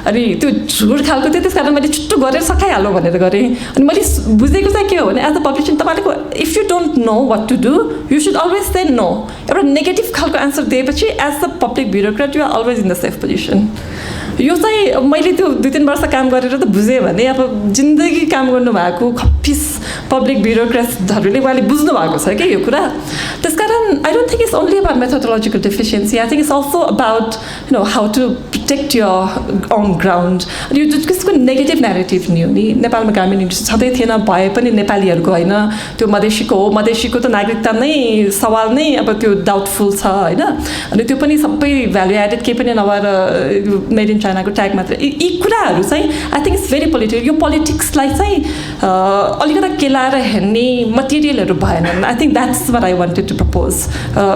अनि त्यो झुट खालको थियो त्यस कारण मैले छिट्टो गरेर सकाइहाल्नु भनेर गरेँ अनि मैले बुझेको चाहिँ के हो भने एज अ पब्लिसियन तपाईँको if you don't know what to do you should always say no एउटा नेगेटिभ खालको एन्सर दिएपछि as a public bureaucrat you are always in the safe position यो चाहिँ मैले त्यो 2-3 वर्ष काम गरेर त बुझेँ भने अब जिन्दगी काम गर्नुभएको खप्पिस पब्लिक ब्युरोक्रेट्सहरूले उहाँले बुझ्नु भएको छ कि यो कुरा त्यसकारण I don't think it's only about methodological deficiency I think it's also about you know how to protect your own ground अनि यो त्यसको नेगेटिभ नेरेटिभ नि हो नि नेपालमा गार्मेन्ट इन्डस्ट्री छँदै थिएन भए पनि नेपालीहरूको होइन त्यो मधेसीको हो मधेसीको त नागरिकता नै सवाल नै अब त्यो डाउटफुल छ होइन अनि त्यो पनि सबै भ्यालु एडेड केही पनि नभएर मेड इन चाइनाको ट्याग मात्र यी कुराहरू चाहिँ I think it's very political यो पोलिटिक्सलाई चाहिँ अलिकति केलाएर हेर्ने मटेरियलहरू भएनन् I think that's what I wanted to propose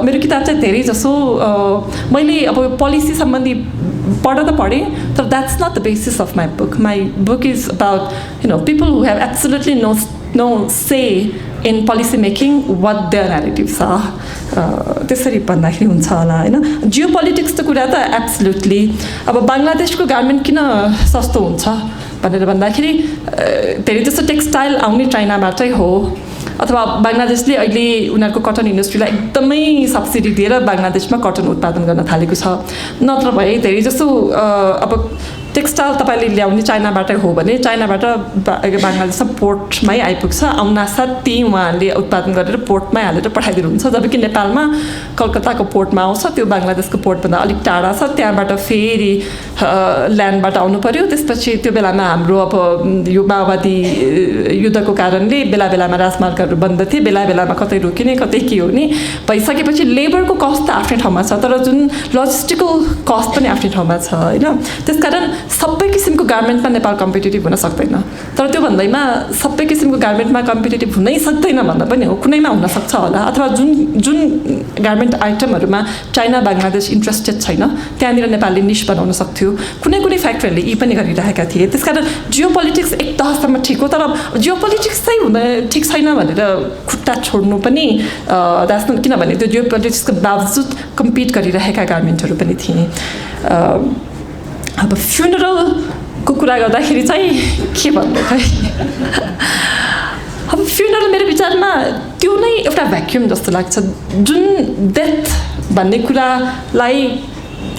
मेरो किताब चाहिँ धेरै जसो मैले अब पोलिसी सम्बन्धी पढ त पढेँ तर that's not the basis of my book is about you know people who have absolutely no say in policy making what their narratives छ त्यसरी भन्दाखेरि हुन्छ होला होइन जियो पोलिटिक्सको कुरा त एब्सोल्युटली अब बङ्गलादेशको गार्मेन्ट किन सस्तो हुन्छ भनेर भन्दाखेरि धेरै जस्तो टेक्सटाइल आउने चाइनाबाटै हो अथवा बङ्गलादेशले अहिले उनीहरूको कटन इन्डस्ट्रीलाई एकदमै सब्सिडी दिएर बङ्गलादेशमा कटन उत्पादन गर्न थालेको छ नत्र भए धेरै जस्तो अब टेक्सटाइल तपाईँले ल्याउने चाइनाबाट हो भने चाइनाबाट बङ्गलादेशमा पोर्टमै आइपुग्छ आउनासाथ त्यही उहाँहरूले उत्पादन गरेर पोर्टमै हालेर पठाइदिनुहुन्छ जबकि नेपालमा कलकत्ताको पोर्टमा आउँछ त्यो बङ्गलादेशको पोर्टभन्दा अलिक टाढा छ त्यहाँबाट फेरि ल्यान्डबाट आउनु पऱ्यो त्यसपछि त्यो बेलामा हाम्रो अब यो माओवादी युद्धको कारणले बेला बेलामा राजमार्गहरू बन्द थिए बेला बेलामा कतै रोकिने कतै के हो नि भइसकेपछि लेबरको कस्ट त आफ्नै ठाउँमा छ तर जुन लजिस्टिकल कस्ट पनि आफ्नै ठाउँमा छ होइन त्यसकारण सबै किसिमको गार्मेन्टमा नेपाल कम्पिटेटिभ हुन सक्दैन तर त्यो भन्दैमा सबै किसिमको गार्मेन्टमा कम्पिटेटिभ हुनै सक्दैन भन्दा पनि हो कुनैमा हुनसक्छ होला अथवा जुन गार्मेन्ट आइटमहरूमा चाइना बङ्गलादेश इन्ट्रेस्टेड छैन त्यहाँनिर नेपालले निश बनाउन सक्थ्यो कुनै फ्याक्ट्रीहरूले यी पनि गरिरहेका थिए त्यसकारण जियो पोलिटिक्स एक तहसम्म ठिक हो तर जियो पोलिटिक्स चाहिँ हुँदा ठिक छैन भनेर खुट्टा छोड्नु पनि किनभने त्यो जियो पोलिटिक्सको बावजुद कम्पिट गरिरहेका गार्मेन्टहरू पनि थिए अब फ्युनरलको कुरा गर्दाखेरि चाहिँ के भन्नु खै अब फ्युनरल मेरो विचारमा त्यो नै एउटा भ्याक्युम जस्तो लाग्छ जुन डेथ भन्ने कुरालाई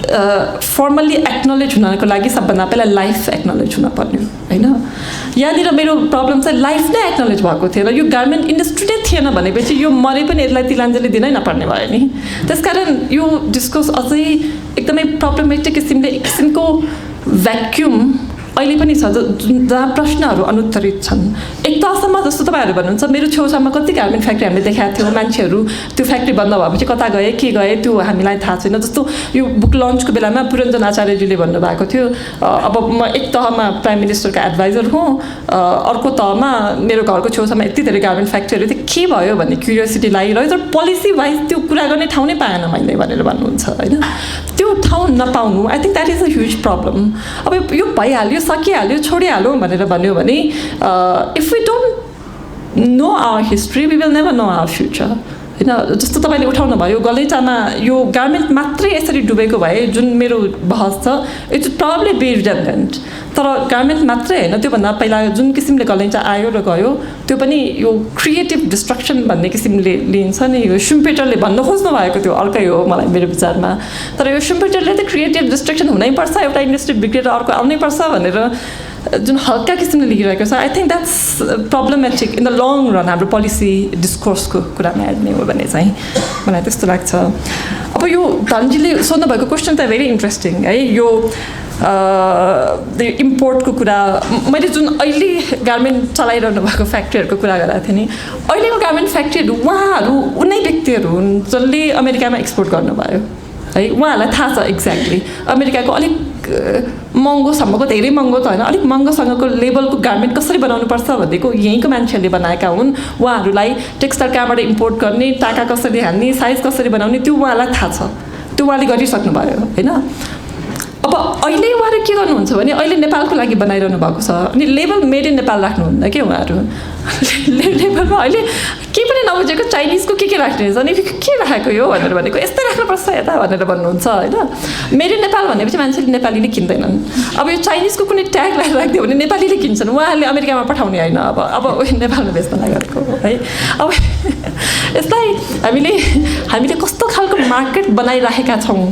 फर्मल्ली एक्नोलेज हुनको लागि सबभन्दा पहिला लाइफ एक्नोलेज हुन पर्ने होइन यहाँनिर मेरो प्रब्लम चाहिँ लाइफ नै एक्नोलेज भएको थिएन यो गार्मेन्ट इन्डस्ट्री नै थिएन भनेपछि यो मरे पनि यसलाई तिलाञ्जली दिनै नपर्ने भयो नि त्यसकारण यो डिस्कोर्स अझै एकदमै प्रब्लमेटिक किसिमले एक किसिमको भ्याक्युम अहिले पनि छ जहाँ प्रश्नहरू अनुत्तरित छन् एक तहसम्म जस्तो तपाईँहरू भन्नुहुन्छ मेरो छेउछाउमा कति गार्मेन्ट फ्याक्ट्री हामीले देखाएको थियौँ मान्छेहरू त्यो फ्याक्ट्री बन्द भएपछि कता गए के गए त्यो हामीलाई थाहा छैन जस्तो यो बुक लन्चको बेलामा पुरञ्जन आचार्यजीले भन्नुभएको थियो अब म एक तहमा प्राइम मिनिस्टरको एडभाइजर हुँ अर्को तहमा मेरो घरको छेउछाउमा यति धेरै गार्मेन्ट फ्याक्ट्रीहरू थियो के भयो भन्ने क्युरियोसिटी लागिरह्यो तर पोलिसी वाइज त्यो कुरा गर्ने ठाउँ नै पाएन मैले भनेर भन्नुहुन्छ होइन त्यो ठाउँ नपाउनु I think that is a huge problem अब यो भइहाल्यो सकिहाल्यो छोडिहाल्यो भनेर भन्यो भने if we don't know our history we will never know our future होइन जस्तो तपाईँले उठाउनु भयो गलैँचामा यो गार्मेन्ट मात्रै यसरी डुबेको भए जुन मेरो बहस छ इट्स प्रब्लली बी रिडन्डेन्ट तर गार्मेन्ट मात्रै होइन त्योभन्दा पहिला जुन किसिमले गलैँचा आयो र गयो त्यो पनि यो क्रिएटिभ डिस्ट्रक्सन भन्ने किसिमले लिन्छ नि यो सुम्पेटरले भन्न खोज्नु भएको त्यो अर्कै हो मलाई मेरो विचारमा तर यो सुम्पेटरले त क्रिएटिभ डिस्ट्रक्सन हुनैपर्छ एउटा इन्डस्ट्री बिग्रेर अर्को आउनैपर्छ भनेर जुन हल्का किसिमले लिइरहेको छ I think that's problematic in the long run हाम्रो पोलिसी डिस्कोर्सको कुरामा हेर्ने हो भने चाहिँ मलाई त्यस्तो लाग्छ अब यो धनजीले सोध्नुभएको क्वेसन त भेरी इन्ट्रेस्टिङ है यो इम्पोर्टको कुरा मैले जुन अहिले गार्मेन्ट चलाइरहनु भएको फ्याक्ट्रीहरूको कुरा गरेको थिएँ नि अहिलेको गार्मेन्ट फ्याक्ट्रीहरू उहाँहरू उनै व्यक्तिहरू हुन् जसले अमेरिकामा एक्सपोर्ट गर्नुभयो है उहाँहरूलाई थाहा छ एक्ज्याक्टली अमेरिकाको अलिक महँगोसम्मको धेरै महँगो त होइन अलिक महँगोसँगको लेभलको गार्मेन्ट कसरी बनाउनुपर्छ भनेको यहीँको मान्छेहरूले बनाएका हुन् उहाँहरूलाई टेक्सटाइल कहाँबाट इम्पोर्ट गर्ने टाका कसरी हान्ने साइज कसरी बनाउने त्यो उहाँलाई थाहा छ त्यो उहाँले गरिसक्नुभयो होइन अब अहिले उहाँहरू के गर्नुहुन्छ भने अहिले नेपालको लागि बनाइरहनु भएको छ अनि लेबल मेड इन नेपाल राख्नुहुन्न कि उहाँहरू लेबलमा अहिले केही पनि नबुझेको चाइनिजको के राख्ने रहेछ अनि के राखेको यो भनेर भनेको यस्तै राख्नुपर्छ यता भनेर भन्नुहुन्छ होइन मेड इन नेपाल भनेपछि मान्छेले नेपालीले किन्दैनन् अब यो चाइनिजको कुनै ट्याग राखिदियो भने नेपालीले किन्छन् उहाँहरूले अमेरिकामा पठाउने होइन अब नेपालमा बेच्न लागेको है अब यसलाई हामीले कस्तो खालको मार्केट बनाइराखेका छौँ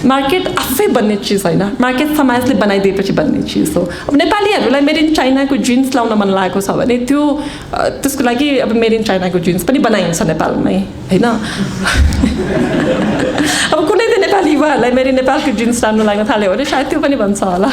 मार्केट आफै बन्ने चिज होइन मार्केट समाजले बनाइदिएपछि बन्ने चिज हो अब नेपालीहरूलाई मेड इन चाइनाको जिन्स लाउन मन लागेको छ भने त्यसको लागि अब मेड इन चाइनाको जिन्स पनि बनाइन्छ नेपालमै होइन अब कुनै त नेपाली युवाहरूलाई मेड इन नेपालको जिन्स राम्रो लाग्न थाल्यो भने सायद त्यो पनि भन्छ होला